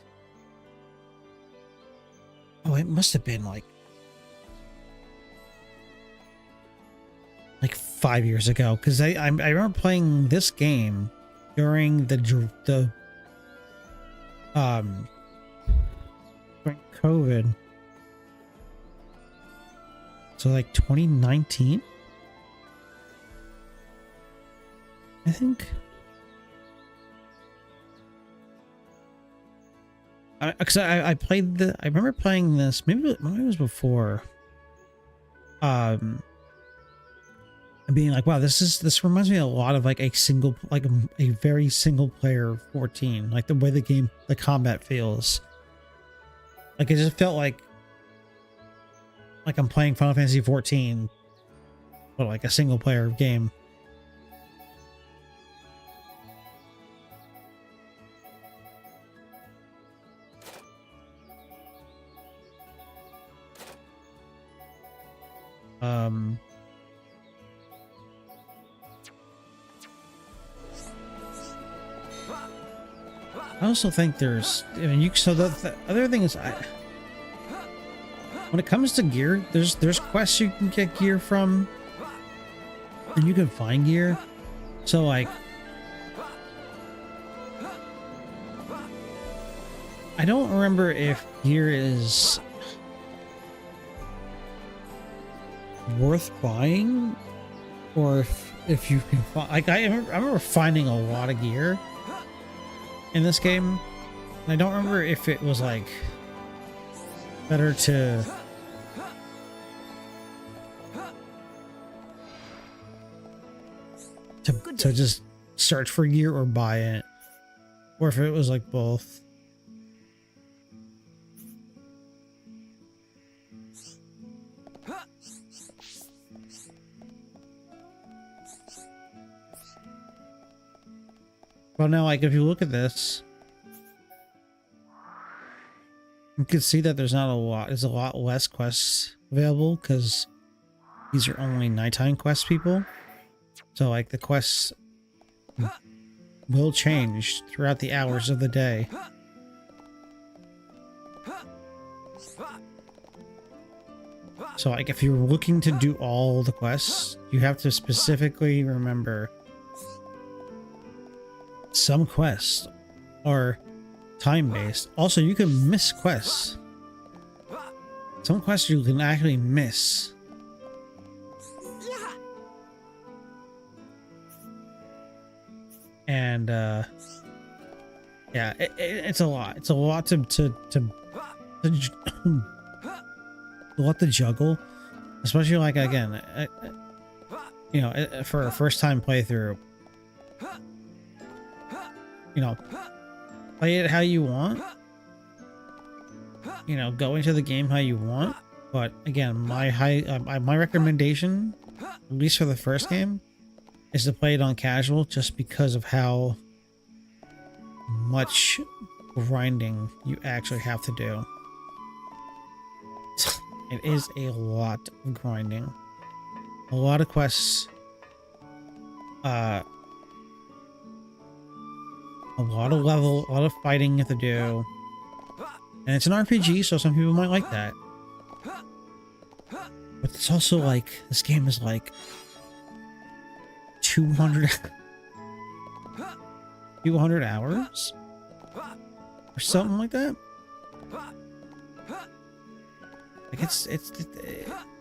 Oh, it must have been like 5 years ago, because I remember playing this game during during COVID. So like 2019. I think. Because I played I remember playing this, maybe it was before. And being like, wow, this reminds me a lot of like a very single player 14, like the way the combat feels. Like it just felt like I'm playing Final Fantasy 14, but like a single player game. I also think there's, so the other thing is, when it comes to gear, there's quests you can get gear from, and you can find gear. So like, I don't remember if gear is worth buying, or if you can find, like I remember finding a lot of gear in this game, and I don't remember if it was like better to just search for gear or buy it, or if it was like both. Well, now, like, if you look at this, you can see that there's a lot less quests available, because these are only nighttime quest people. So, like, the quests will change throughout the hours of the day. So like if you're looking to do all the quests, you have to specifically remember some quests are time-based. Also, you can miss quests. Some quests you can actually miss. And yeah, it's a lot. It's a lot to a lot to juggle, especially like again, you know, for a first-time playthrough. You know, play it how you want. You know, go into the game how you want. But again, my recommendation, at least for the first game, is to play it on casual, just because of how much grinding you actually have to do. It is a lot of grinding, a lot of quests, a lot of a lot of fighting you have to do, and it's an RPG, so some people might like that. But it's also like, this game is like 200 hours or something like that. Like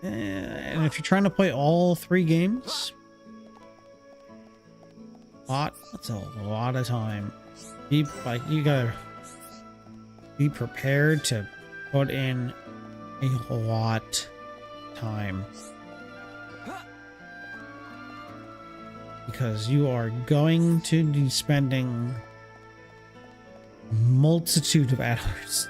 and if you're trying to play all 3 games, that's a lot of time. You gotta be prepared to put in a lot of time, because you are going to be spending multitude of hours.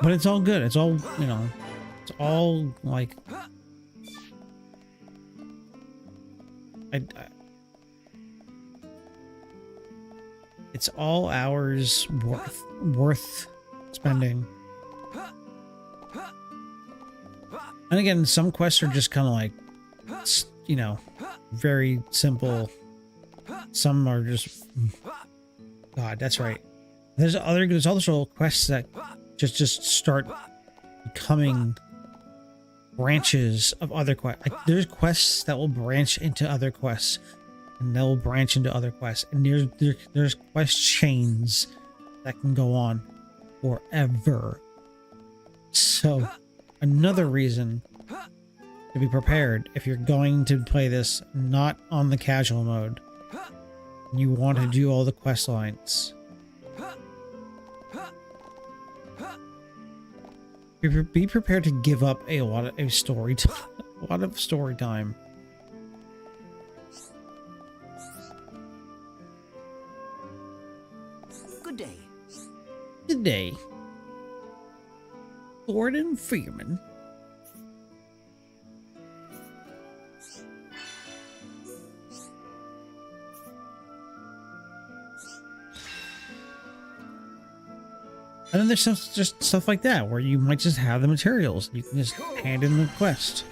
But it's all good. It's all, you know, it's all like, it's all hours worth spending. And again, some quests are just kind of like, you know, very simple. Some are just, God, that's right. There's also quests that just start becoming branches of other quests. Like, there's quests that will branch into other quests, and they'll branch into other quests, and there's quest chains that can go on forever. So another reason to be prepared if you're going to play this not on the casual mode and you want to do all the quest lines. Be prepared to give up a lot of story time. Good day. Good day, Gordon Freeman. And then there's just stuff like that where you might just have the materials. You can just hand in the quest.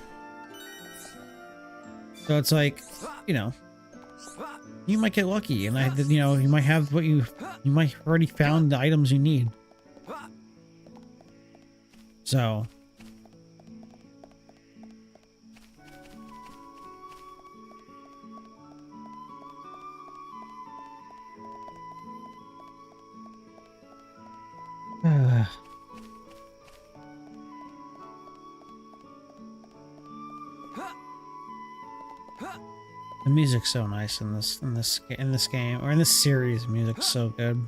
So it's like, you know, you might get lucky, and you know, you might have what you might have already found the items you need. So the music's so nice in this game, or in this series. Music's so good.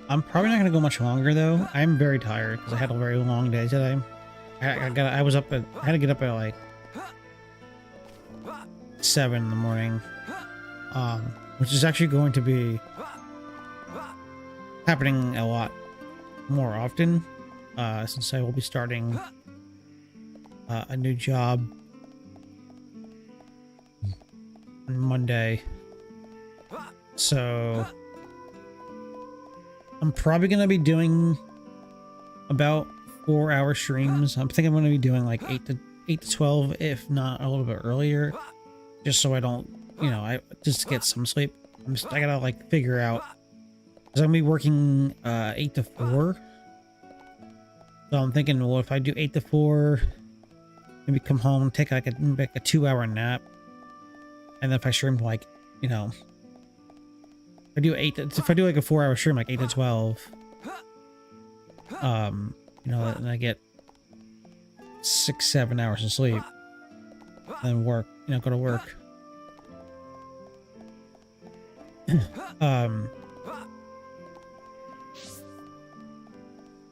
I'm probably not gonna go much longer though. I'm very tired because I had a very long day today. I had to get up at like 7 in the morning, which is actually going to be happening a lot more often, since I will be starting a new job on Monday. So I'm probably going to be doing about 4-hour streams. I'm thinking I'm going to be doing like 8 to 12, if not a little bit earlier, just so I don't, I just get some sleep. I gotta like figure out, because I'm gonna be working 8 to 4. So I'm thinking, well, if I do 8 to 4, maybe come home and take like a 2-hour nap, and then if I stream like, if I do like a 4-hour stream, like 8 to 12, and I get 6-7 hours of sleep, then work, go to work.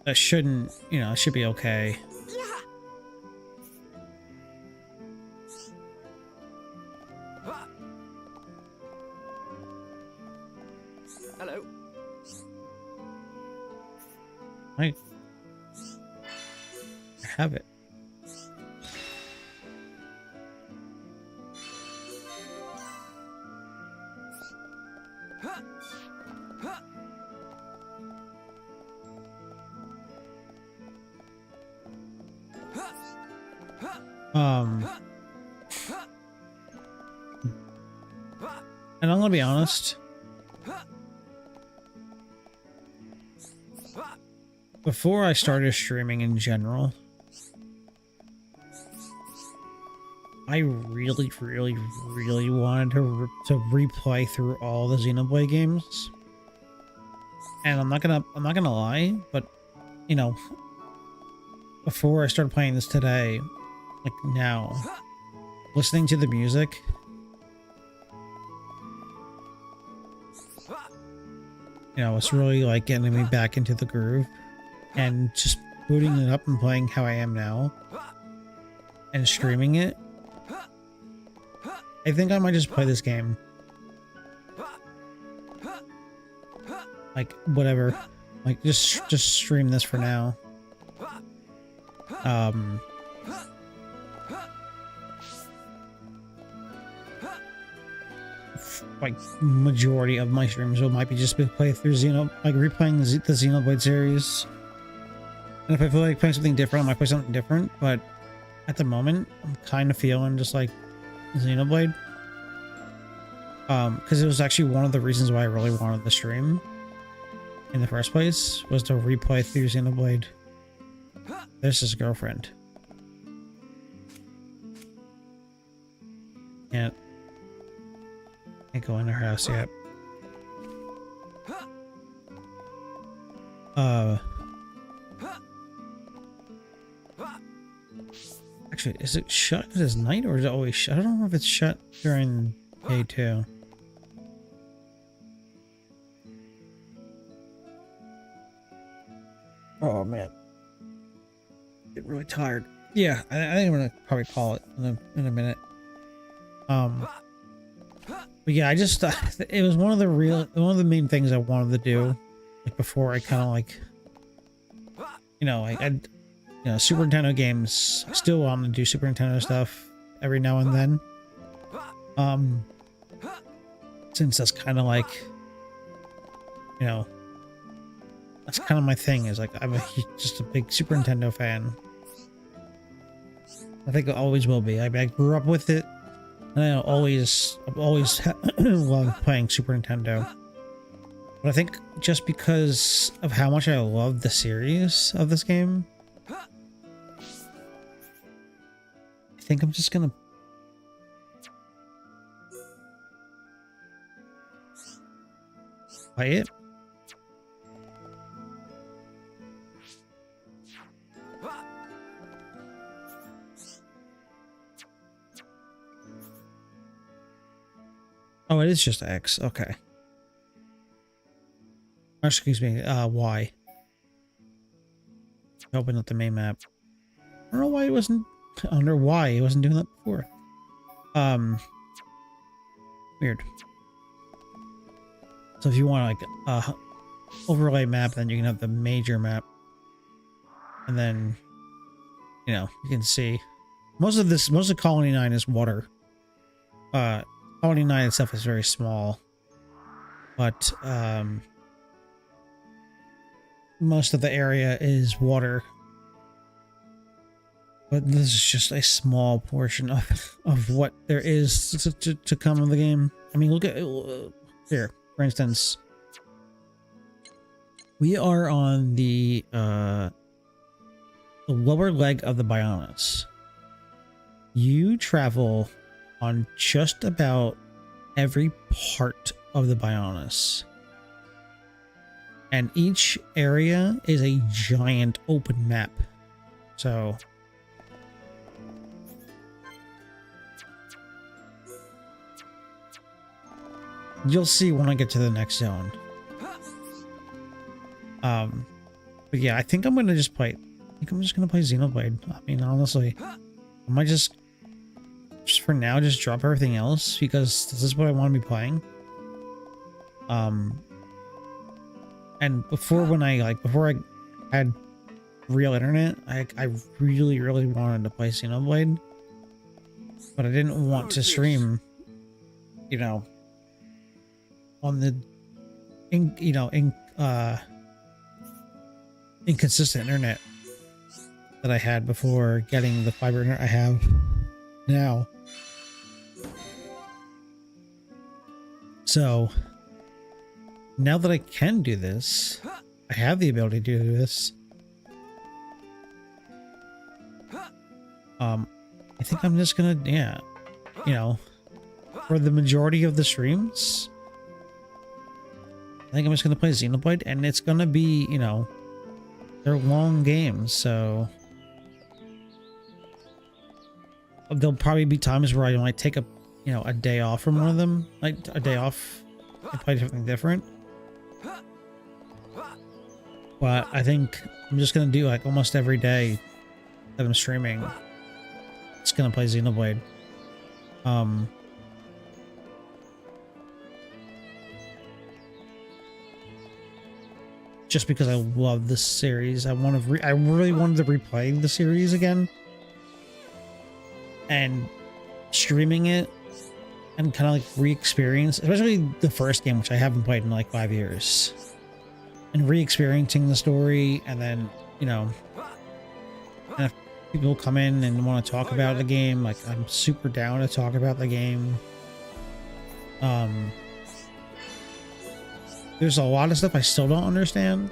That shouldn't, it should be okay. Hello. I have it. And I'm gonna be honest, before I started streaming in general, I really wanted to replay through all the Xenoblade games. And I'm not gonna lie, but before I started playing this today, like now, listening to the music, it's really like getting me back into the groove, and just booting it up and playing how I am now and streaming it. I think I might just play this game. Like, whatever. Like, just stream this for now. Like, majority of my streams might be just play through replaying the Xenoblade series. And if I feel like playing something different, I might play something different. But at the moment, I'm kind of feeling just like Xenoblade. Because it was actually one of the reasons why I really wanted the stream in the first place, was to replay through Xenoblade. There's his girlfriend. Can't go in her house yet. Actually, is it shut because it's night, or is it always shut? I don't know if it's shut during day 2. Oh man, get really tired. Yeah, I think I'm gonna probably call it in a minute. But yeah, I just it was one of the main things I wanted to do, like before I kind of like, Super Nintendo games. I still want to do Super Nintendo stuff every now and then. Since that's kind of like, that's kind of my thing. Is like I'm just a big Super Nintendo fan. I think I always will be. I grew up with it, and I've always loved playing Super Nintendo. But I think just because of how much I love the series of this game, I think I'm just gonna play it. Oh, it is just X. Okay. Excuse me. Y. Open up the main map. I don't know why it wasn't under Y. It wasn't doing that before. Weird. So if you want like a overlay map, then you can have the major map. And then, you know, you can see most of Colony 9 is water. Colony 9 itself is very small. But most of the area is water. But this is just a small portion of what there is to come of the game. I mean, look at here, for instance. We are on the lower leg of the Bionis. You travel on just about every part of the Bionis. And each area is a giant open map. So you'll see when I get to the next zone. But yeah, I think I'm gonna just play. I think I'm just gonna play Xenoblade. I mean, honestly, I might just for now just drop everything else because this is what I want to be playing. And before I had real internet, I really wanted to play Xenoblade, but I didn't want to stream, you know, on the inconsistent internet that I had before getting the fiber internet I have now. So now that I can do this, I have the ability to do this. I think I'm just gonna, yeah, you know, for the majority of the streams, I think I'm just gonna play Xenoblade, and it's gonna be, you know, they're long games, so there'll probably be times where I might take a, you know, a day off from one of them, like a day off and play something different. But I think I'm just gonna do like almost every day that I'm streaming, it's gonna play Xenoblade. Just because I love this series, I really wanted to replay the series again, and streaming it and kind of like re-experience, especially the first game, which I haven't played in like 5 years, and re-experiencing the story. And then, you know, and if people come in and want to talk about the game, like, I'm super down to talk about the game. There's a lot of stuff I still don't understand.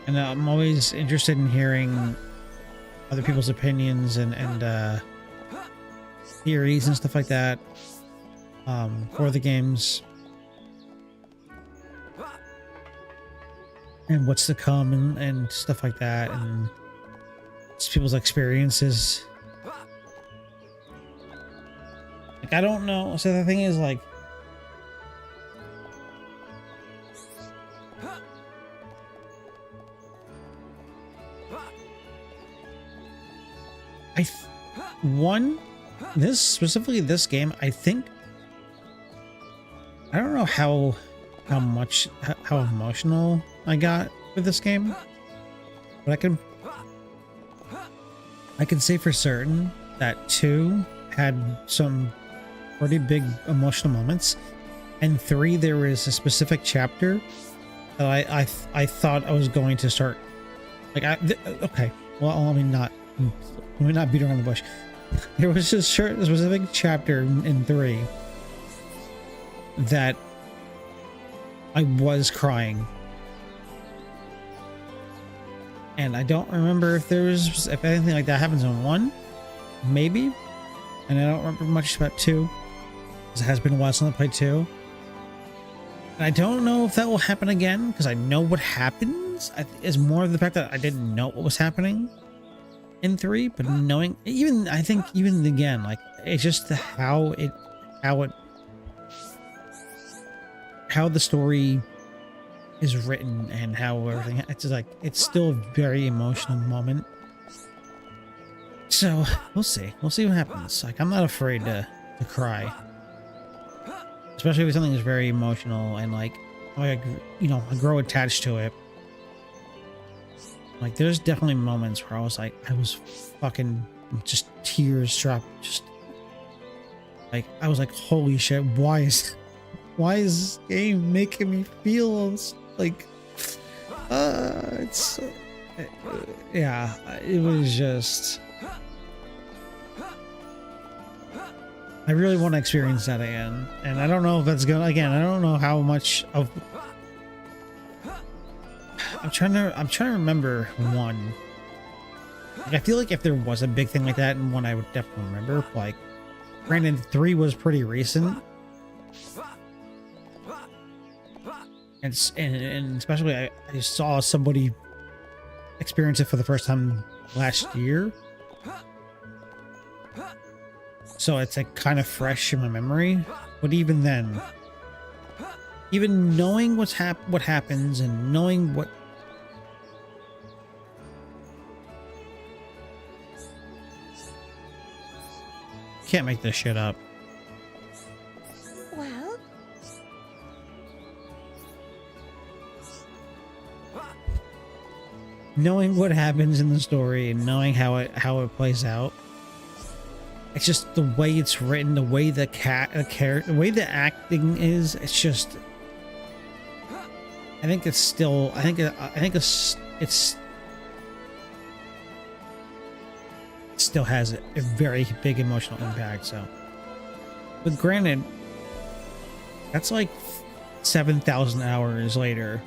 And I'm always interested in hearing other people's opinions and theories and stuff like that for the games. And what's to come and stuff like that, and just people's experiences. Like, I don't know. So the thing is, like, specifically this game, I think, I don't know how emotional I got with this game, but I can say for certain that 2 had some pretty big emotional moments, and 3, there was a specific chapter that I thought I was going to start, like, okay, well, let me not beat around the bush. There was a specific chapter in 3 that I was crying. And I don't remember if anything like that happens in 1, maybe. And I don't remember much about 2, because it has been a while since I played 2. And I don't know if that will happen again, because I know what happens. It's more of the fact that I didn't know what was happening in 3, but knowing, I think even again, like, it's just how the story is written and how everything, it's like, it's still a very emotional moment. So we'll see what happens. Like, I'm not afraid to cry, especially if something is very emotional and like I grow attached to it. Like, there's definitely moments where I was fucking just tears dropped, just like I was like, holy shit, why is this game making me feel like it's yeah, it was just, I really want to experience that again, and I don't know if that's gonna, again, I don't know how much of, I'm trying to remember one. Like, I feel like if there was a big thing like that, and one I would definitely remember, like, granted 3 was pretty recent, and especially I saw somebody experience it for the first time last year, so it's like kind of fresh in my memory. But even then, even knowing what happens and knowing what, can't make this shit up. Well, Knowing what happens in the story and knowing how it plays out, it's just the way it's written, the way the way the acting is. It's just, I think it's still, I think it's still has a very big emotional impact. So, but granted, that's like 7,000 hours later.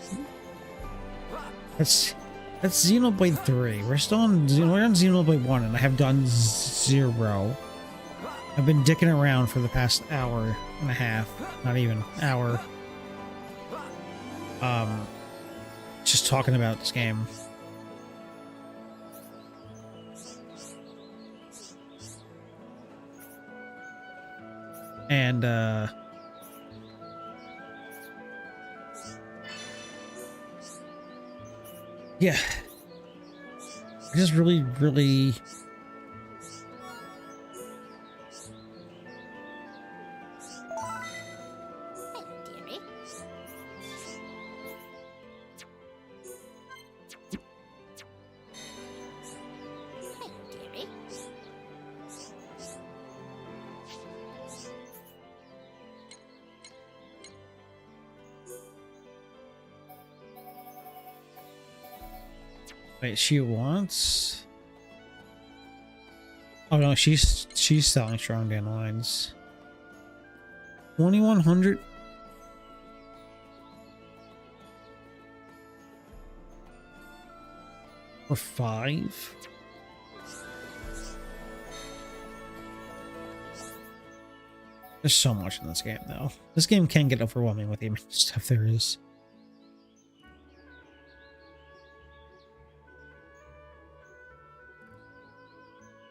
That's Xenoblade 3. We're on Xenoblade 1, and I have done 0. I've been dicking around for the past hour and a half, not even hour, just talking about this game. And yeah, I just really dearie. Dearie. wait, she wants, oh no, she's selling strong dandelions. 2,100. For 5. There's so much in this game, though. This game can get overwhelming with the amount of stuff there is.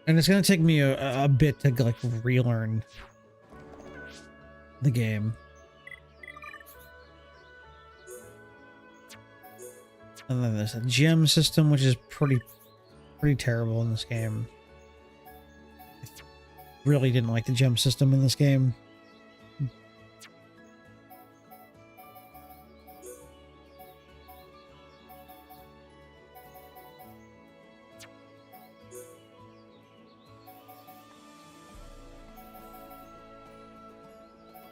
And it's gonna take me a bit to like relearn the game. And then there's a gem system, which is pretty terrible in this game. I really didn't like the gem system in this game.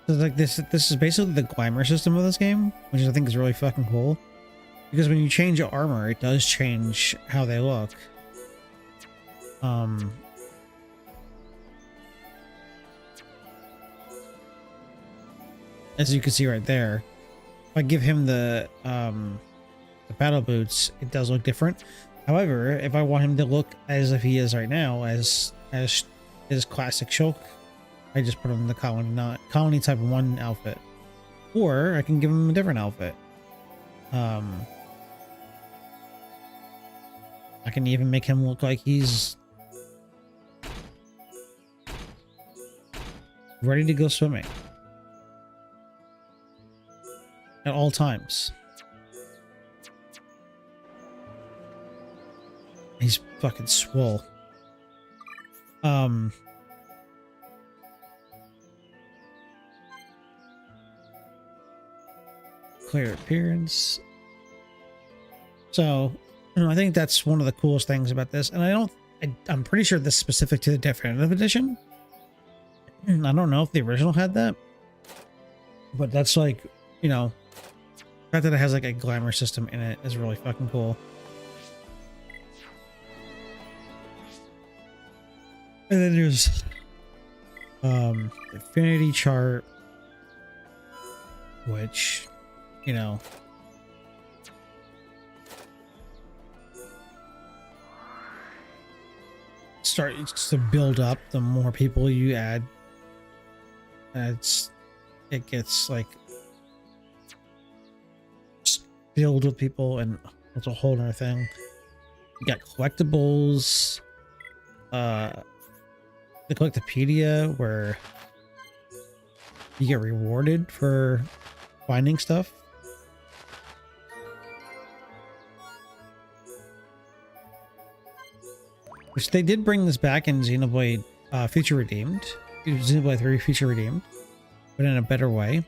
So like this is basically the glamour system of this game, which I think is really fucking cool. Because when you change your armor, it does change how they look. As you can see right there, if I give him the battle boots, it does look different. However, if I want him to look as if he is right now, as his classic Shulk, I just put him in the colony type 1 outfit. Or I can give him a different outfit. I can even make him look like he's ready to go swimming at all times. he's fucking swole. Clear appearance. So, I think that's one of the coolest things about this. And I'm pretty sure this is specific to the definitive edition. I don't know if the original had that, but that's like, the fact that it has like a glamour system in it is really fucking cool. And then there's the affinity chart, which, starts to build up the more people you add. It gets like filled with people, and that's a whole other thing. You got collectibles, the Collectopedia, where you get rewarded for finding stuff. Which they did bring this back in Xenoblade Future Redeemed. Xenoblade 3 Future Redeemed, but in a better way.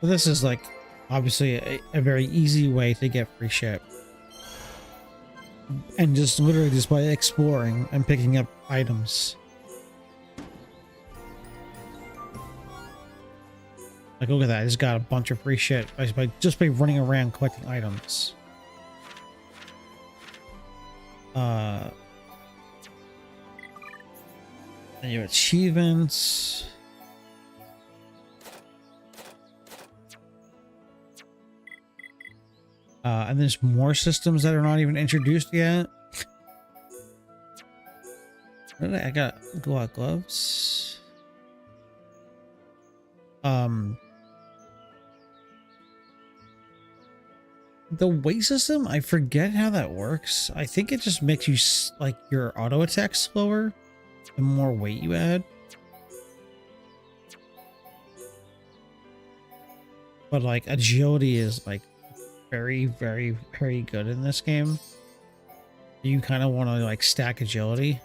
So this is like obviously a very easy way to get free shit, and just literally just by exploring and picking up items. Like, look at that, I just got a bunch of free shit just by running around collecting items. And your achievements. And there's more systems that are not even introduced yet. I got gloves. The weight system, I forget how that works. I think it just makes you like your auto attack slower the more weight you add. But like agility is like very, very, very good in this game. You kind of want to like stack agility.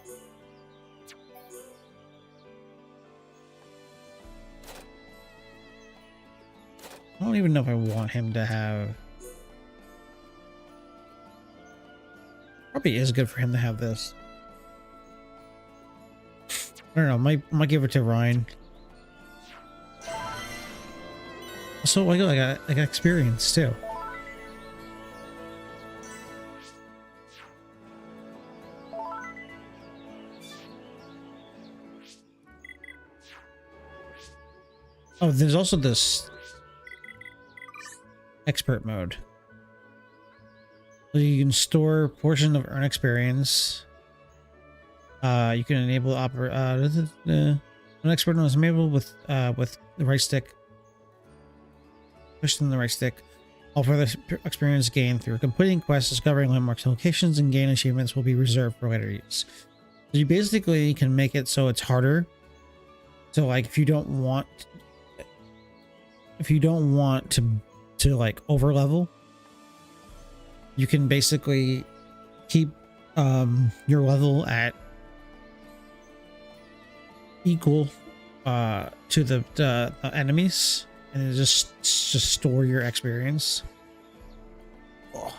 I don't even know if I want him to have... Probably is good for him to have this. I don't know, might give it to Ryan. Also, I got experience too. Oh, there's also this expert mode. So you can store a portion of earn experience. You can enable an expert mode is enabled with the right stick. Push in the right stick. All further experience gained through completing quests, discovering landmarks and locations, and gain achievements will be reserved for later use. So you basically can make it so it's harder. So like if you don't want to like over level, you can basically keep your level at equal to the enemies, and just store your experience. Oh.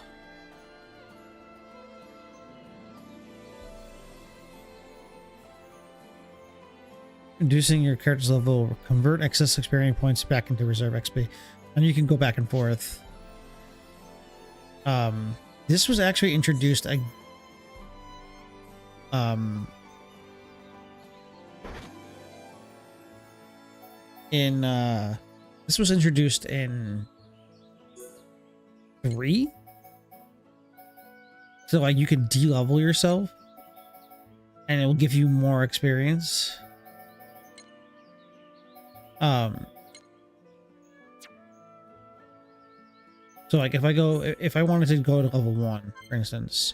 Reducing your character's level, convert excess experience points back into reserve XP, and you can go back and forth. This was actually introduced this was introduced in 3. So like you can de-level yourself and it will give you more experience. So like if I wanted to go to level 1, for instance,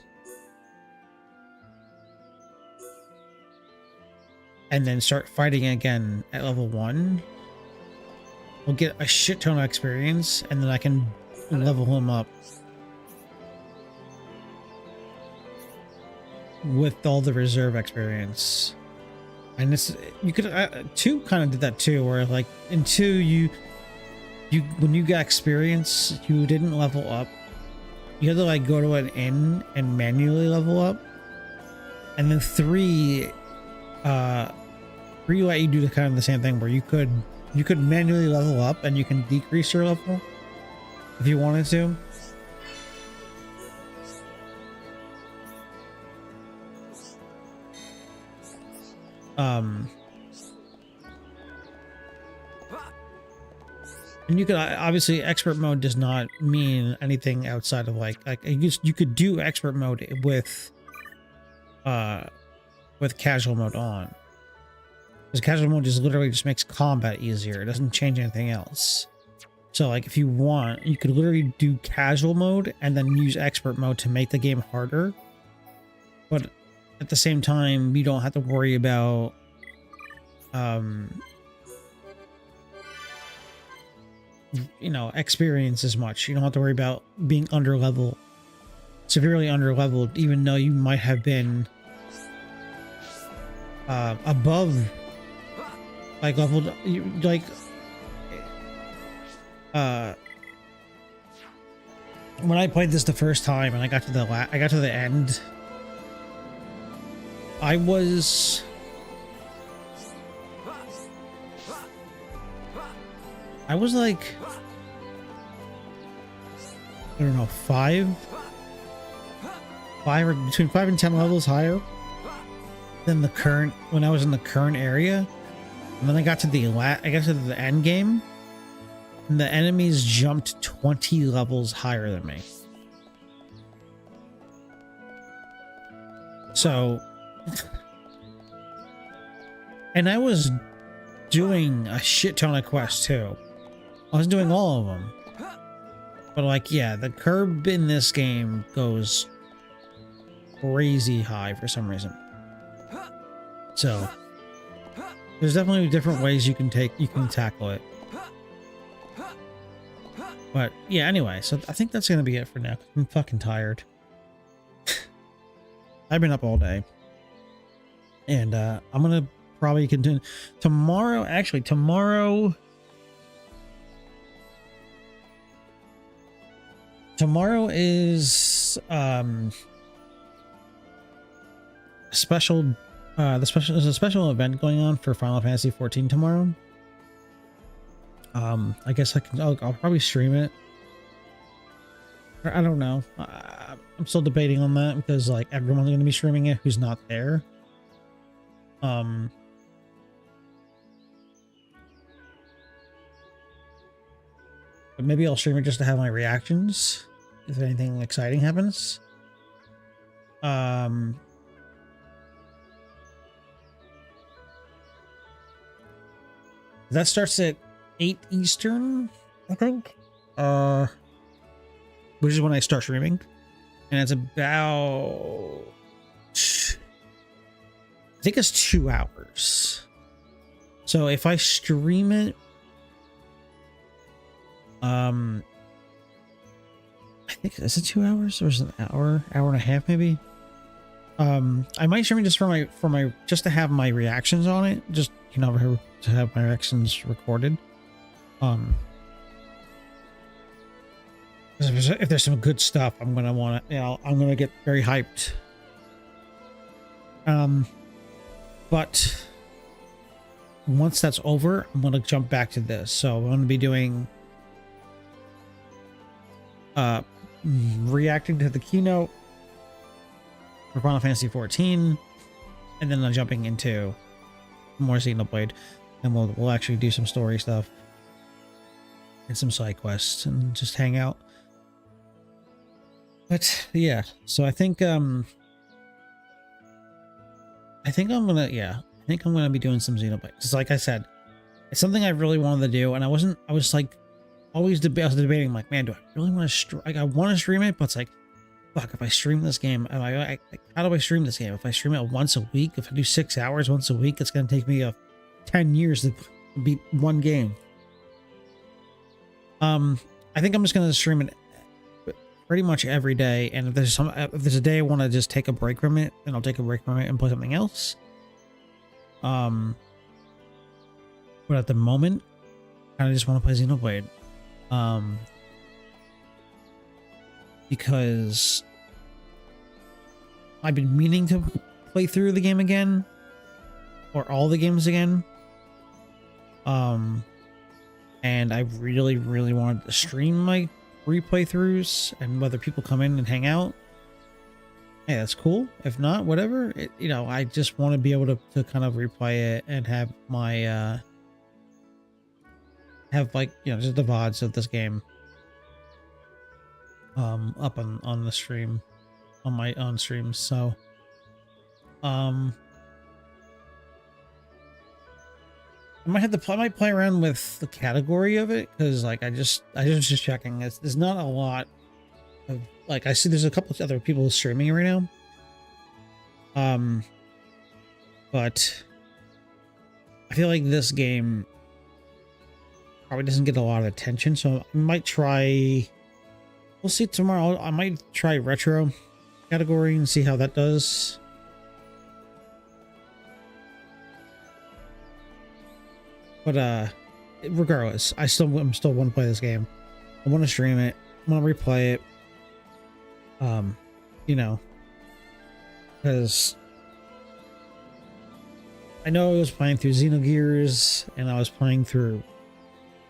and then start fighting again at level 1, I'll get a shit ton of experience, and then I can level him up with all the reserve experience. And this, you could 2 kind of did that too, where like in 2 you when you got experience, you didn't level up. You had to like go to an inn and manually level up. And then 3 let you do the kind of the same thing, where you could manually level up and you can decrease your level if you wanted to. And you could obviously, expert mode does not mean anything outside of like you could do expert mode with casual mode on, because casual mode just literally just makes combat easier. It doesn't change anything else. So like if you want, you could literally do casual mode and then use expert mode to make the game harder, but at the same time you don't have to worry about you know, experience as much. You don't have to worry about being under level, severely under leveled, even though you might have been above like leveled, like when I played this the first time and I got to the end, I was like, I don't know, 5 or between 5 and 10 levels higher than the current, when I was in the current area. And then I got to the end game, and the enemies jumped 20 levels higher than me. So, and I was doing a shit ton of quests too. I was doing all of them. But like, yeah, the curb in this game goes crazy high for some reason. So there's definitely different ways you can tackle it. But yeah, anyway, so I think that's gonna be it for now. I'm fucking tired. I've been up all day. And I'm gonna probably continue tomorrow. Actually, tomorrow is there's a special event going on for Final Fantasy 14 tomorrow. I guess I'll probably stream it. I don't know. I'm still debating on that, because like everyone's going to be streaming it who's not there. But maybe I'll stream it just to have my reactions if anything exciting happens. That starts at 8 Eastern, I think. Which is when I start streaming. And it's about, I think it's 2 hours. So if I stream it, I think, is it 2 hours or is it an hour and a half maybe? I might stream it just for my just to have my reactions on it, just, you know, to have my reactions recorded. If there's some good stuff, I'm gonna want to, you know, I'm gonna get very hyped. But once that's over, I'm gonna jump back to this. So I'm gonna be doing reacting to the keynote for Final Fantasy 14, and then I'm jumping into more Xenoblade, and we'll actually do some story stuff and some side quests and just hang out. But yeah, so I think I'm gonna be doing some Xenoblade. Because like I said, It's something I really wanted to do, and I was like, always debating, like, man, do I really want to like, I want to stream it, but it's like, fuck, if I stream this game, how do I stream this game? If I stream it once a week, if I do 6 hours once a week, it's going to take me 10 years to beat one game. I think I'm just going to stream it pretty much every day. And if there's a day I want to just take a break from it, then I'll take a break from it and play something else. But at the moment, I just want to play Xenoblade. Because I've been meaning to play through the game again, or all the games again. And I really, really wanted to stream my replay throughs, and whether people come in and hang out, hey, that's cool. If not, whatever. You know, I just want to be able to kind of replay it and have my have, like, you know, just the VODs of this game up on the stream, on my streams. So I might play around with the category of it, because like I was just checking. There's not a lot of, like, I see there's a couple of other people streaming it right now. But I feel like this game probably doesn't get a lot of attention, so I might try. We'll see tomorrow. I might try retro category and see how that does. But regardless, I'm still want to play this game. I want to stream it. I want to replay it. You know, because I know I was playing through Xenogears and I was playing through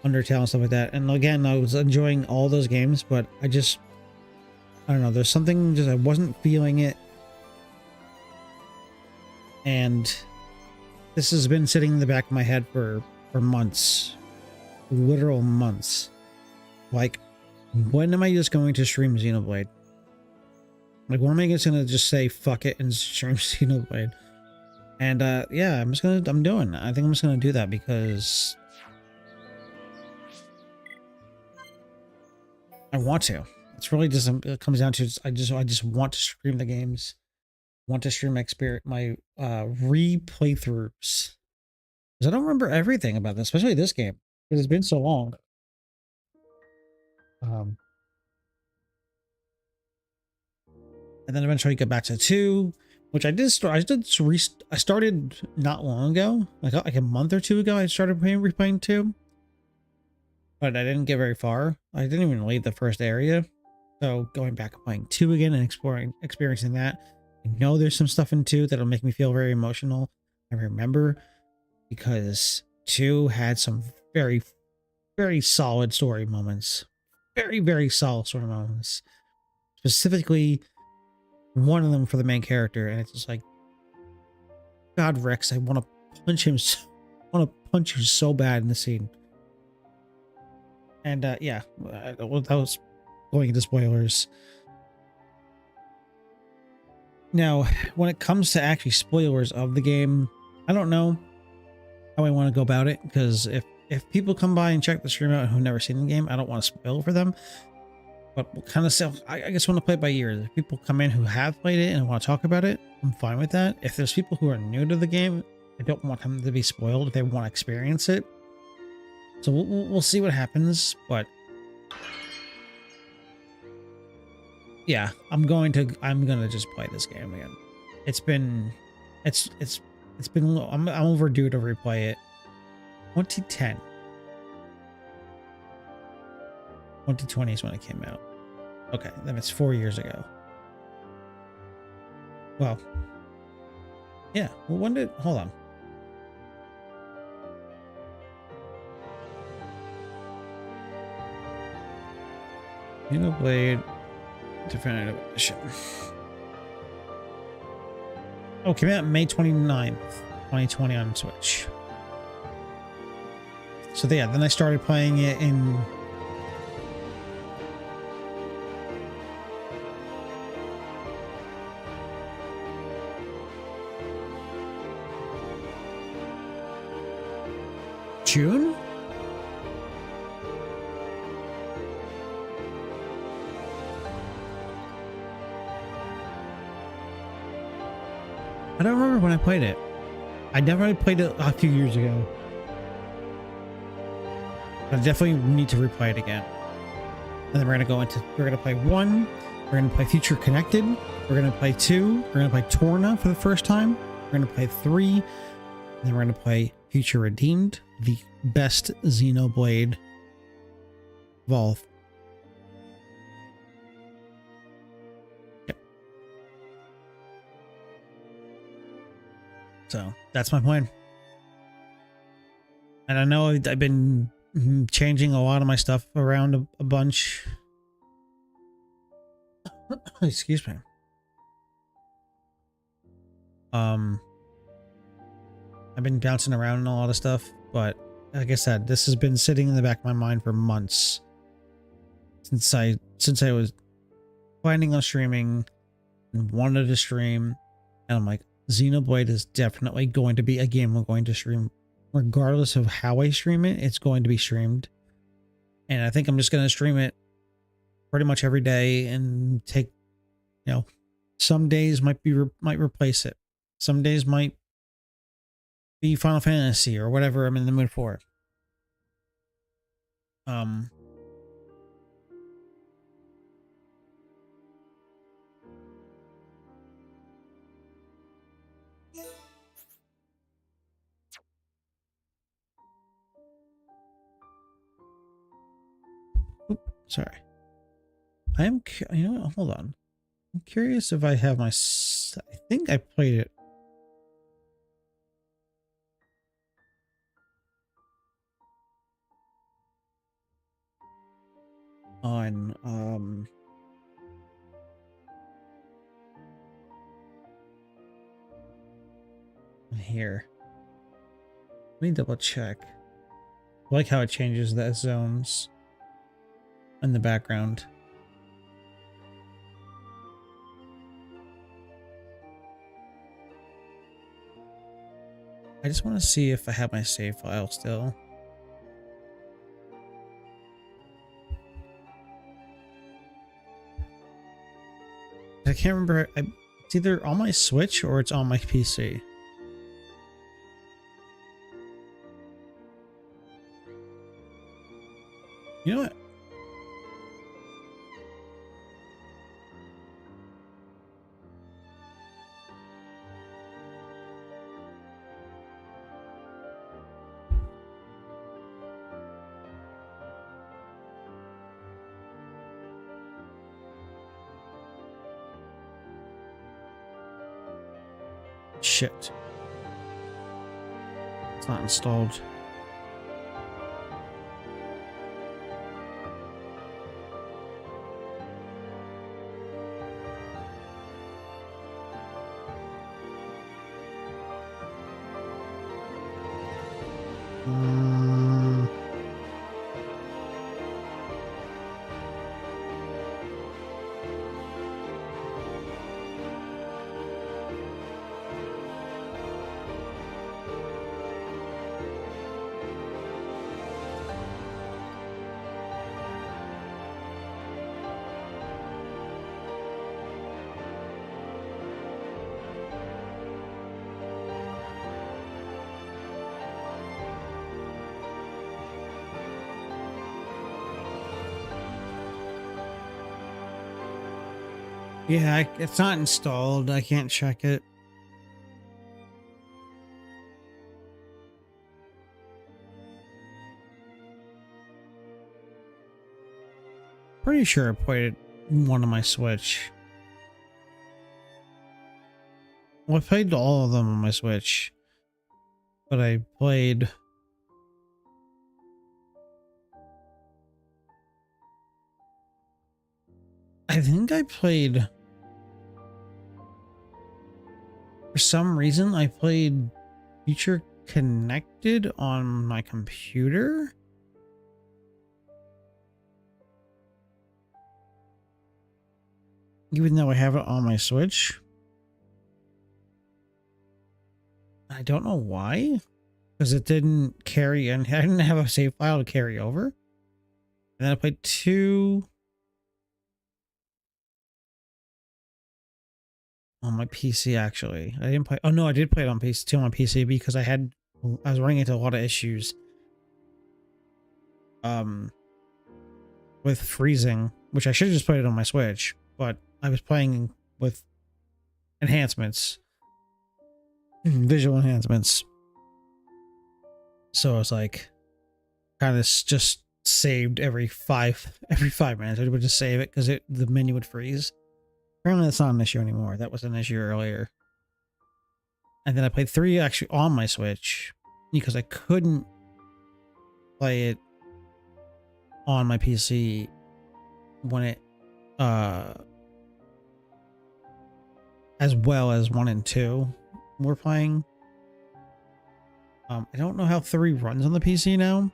Undertale and stuff like that. And again, I was enjoying all those games, but I don't know. There's something just I wasn't feeling it, and this has been sitting in the back of my head for months, literal months. Like, when am I just going to stream Xenoblade? Like, when am I just gonna say fuck it and stream Xenoblade? And yeah, I think I'm just gonna do that because I want to. It's really just, it comes down to, I just want to stream the games. Want to stream my replay throughs. Because I don't remember everything about this, especially this game, because it's been so long. And then eventually get back to 2, which I did start. I started not long ago, like a month or 2 ago. I started replaying 2, but I didn't get very far. I didn't even leave the first area. So going back and playing 2 again and experiencing that. I know there's some stuff in 2 that'll make me feel very emotional. I remember, because 2 had some very, very solid story moments. Very, very solid story moments. Specifically, one of them for the main character, and it's just like, God, Rex, I want to punch him. I want to punch you so bad in the scene. And yeah, that was going into spoilers. Now, when it comes to actually spoilers of the game, I don't know how I want to go about it, because if people come by and check the stream out who've never seen the game, I don't want to spoil for them. But kind of I just want to play it by ear. If people come in who have played it and want to talk about it, I'm fine with that. If there's people who are new to the game, I don't want them to be spoiled if they want to experience it. So we'll see what happens, but yeah, I'm gonna just play this game again. It's been I'm overdue to replay it. 2010. 2020 is when it came out. Okay, then it's 4 years ago. Well, yeah. Well, hold on. Xenoblade Definitive Edition. Oh, came out May 29th, 2020 on Switch. So yeah, then I started playing it in June? I don't remember when I played it. I definitely played it a few years ago. I definitely need to replay it again. And then we're gonna play 1, we're gonna play Future Connected, we're gonna play 2, we're gonna play Torna for the first time, we're gonna play 3, and then we're gonna play Future Redeemed, the best Xenoblade of all. Yep. So that's my plan. And I know I've been changing a lot of my stuff around a bunch. Excuse me. I've been bouncing around in a lot of stuff, but like I said, this has been sitting in the back of my mind for months since I was planning on streaming and wanted to stream, and I'm like, Xenoblade is definitely going to be a game I'm going to stream. Regardless of how I stream it, it's going to be streamed. And I think I'm just going to stream it pretty much every day and take, you know, some days might replace it. Some days might be Final Fantasy or whatever I'm in the mood for. Sorry. I am, you know what, hold on. I'm curious if I have my, I think I played it. On, here. Let me double check. I like how it changes the zones in the background. I just want to see if I have my save file still. I can't remember. It's either on my Switch or it's on my PC. You know what? Shit. It's not installed. Yeah, it's not installed. I can't check it. Pretty sure I played it one on my Switch. Well, I played all of them on my Switch, but I played... I think I played... For some reason, I played Future Connected on my computer. Even though I have it on my Switch. I don't know why. because it didn't carry, and I didn't have a save file to carry over. And then I played 2 on my PC. Actually, I didn't play. Oh no, I did play it on PC, 2 on PC, because I was running into a lot of issues. With freezing, which I should have just played it on my Switch, but I was playing with enhancements, visual enhancements. So I was like, kind of just saved every 5 minutes. I would just save it because the menu would freeze. Apparently that's not an issue anymore. That was an issue earlier. And then I played 3 actually on my Switch because I couldn't play it on my PC when it as well as 1 and 2 were playing. I don't know how 3 runs on the PC now.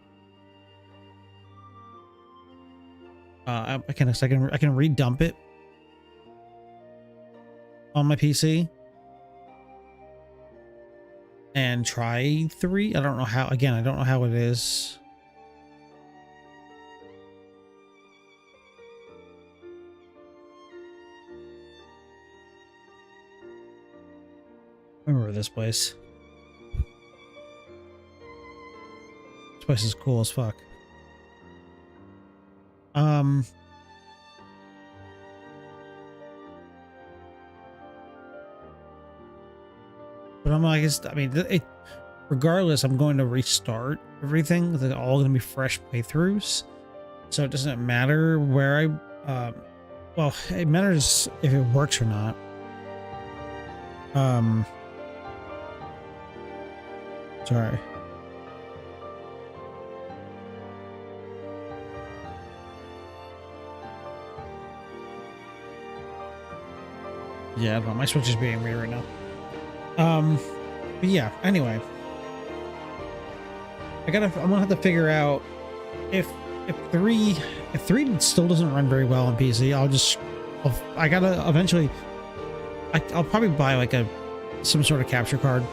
I can redump it on my PC and try 3. I don't know how. Again, I don't know how it is. Remember this place. This place is cool as fuck. But I'm like, I mean, regardless, I'm going to restart everything. They're all going to be fresh playthroughs, so it doesn't matter where well, it matters if it works or not. Sorry. Yeah, I don't know. My Switch is being weird right now. But yeah, anyway. I'm gonna have to figure out if 3 still doesn't run very well on PC, I gotta eventually I'll probably buy like some sort of capture card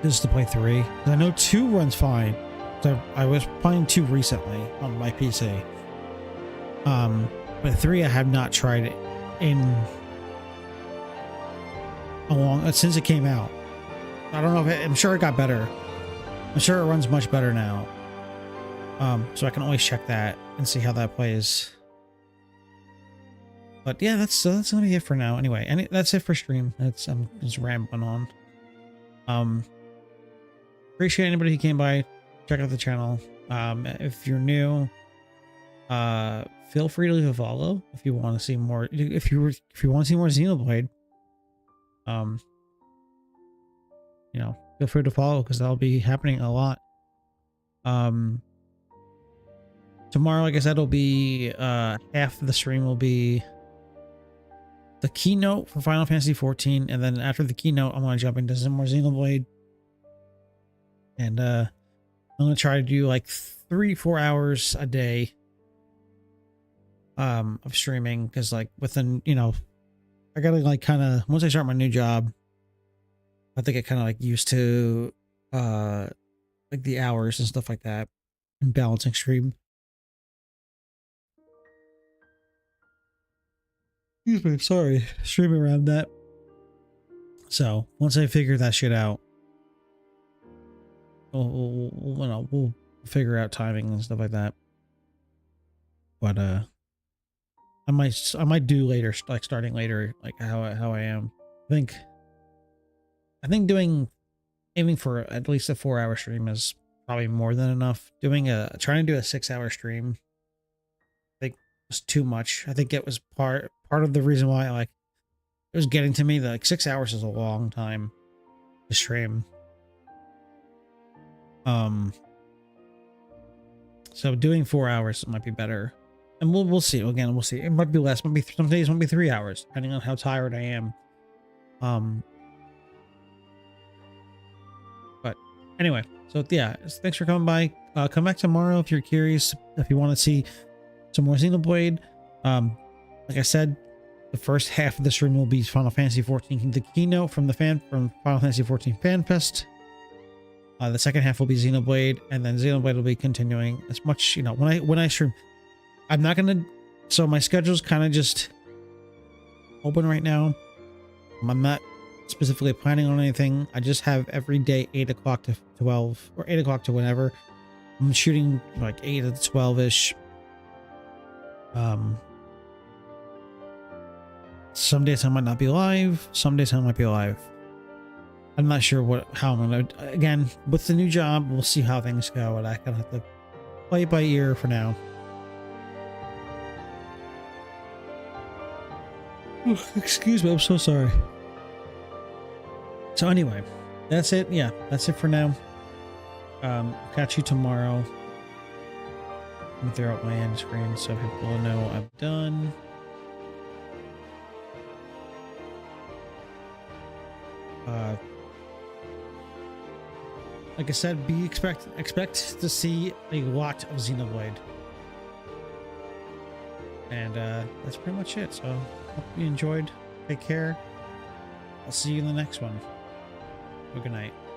just to play 3. I know 2 runs fine. So I was playing 2 recently on my PC. But 3 I have not tried it in since it came out. I don't know if I'm sure it got better. I'm sure it runs much better now. So I can always check that and see how that plays. But yeah, that's gonna be it for now. Anyway, and that's it for stream. I'm just rambling on. Appreciate anybody who came by. Check out the channel. If you're new, feel free to leave a follow if you want to see more. If you want to see more Xenoblade, you know, feel free to follow because that'll be happening a lot. Tomorrow, like I said, will be half of the stream will be the keynote for Final Fantasy 14, and then after the keynote, I'm gonna jump into some more Xenoblade, and I'm gonna try to do like 3-4 hours a day of streaming, because like within, you know, I gotta like kind of, once I start my new job, I think I kind of like used to like the hours and stuff like that and balancing stream. Excuse me, sorry, streaming around that. So once I figure that shit out, we'll figure out timing and stuff like that. But I might do later, like starting later, like how I am. I think aiming for at least a 4-hour stream is probably more than enough. Trying to do a 6-hour stream, I think was too much. I think it was part of the reason why like it was getting to me that like 6 hours is a long time to stream. So doing 4 hours might be better, and we'll see. Again, we'll see. It might be less. Maybe some days might be 3 hours, depending on how tired I am. But anyway, so yeah, thanks for coming by. Come back tomorrow if you're curious, if you want to see some more Xenoblade. Like I said, the first half of the stream will be Final Fantasy 14, the keynote from Final Fantasy 14 Fan Fest. The second half will be Xenoblade, and then Xenoblade will be continuing as much, you know, when I stream. I'm not gonna, so my schedule's kind of just open right now. I'm not specifically planning on anything. I just have every day 8 o'clock to 12, or 8 o'clock to whenever. I'm shooting like 8 to 12-ish. Some days I might not be live, some days I might be live. I'm not sure how I'm gonna, again, with the new job, we'll see how things go, and I kind of have to play it by ear for now. Excuse me, I'm so sorry. So anyway, that's it. Yeah, that's it for now. Catch you tomorrow. Let me throw out my end screen so people will know I'm done. Like I said, expect to see a lot of Xenoblade. And that's pretty much it. So hope you enjoyed. Take care. I'll see you in the next one. Good night.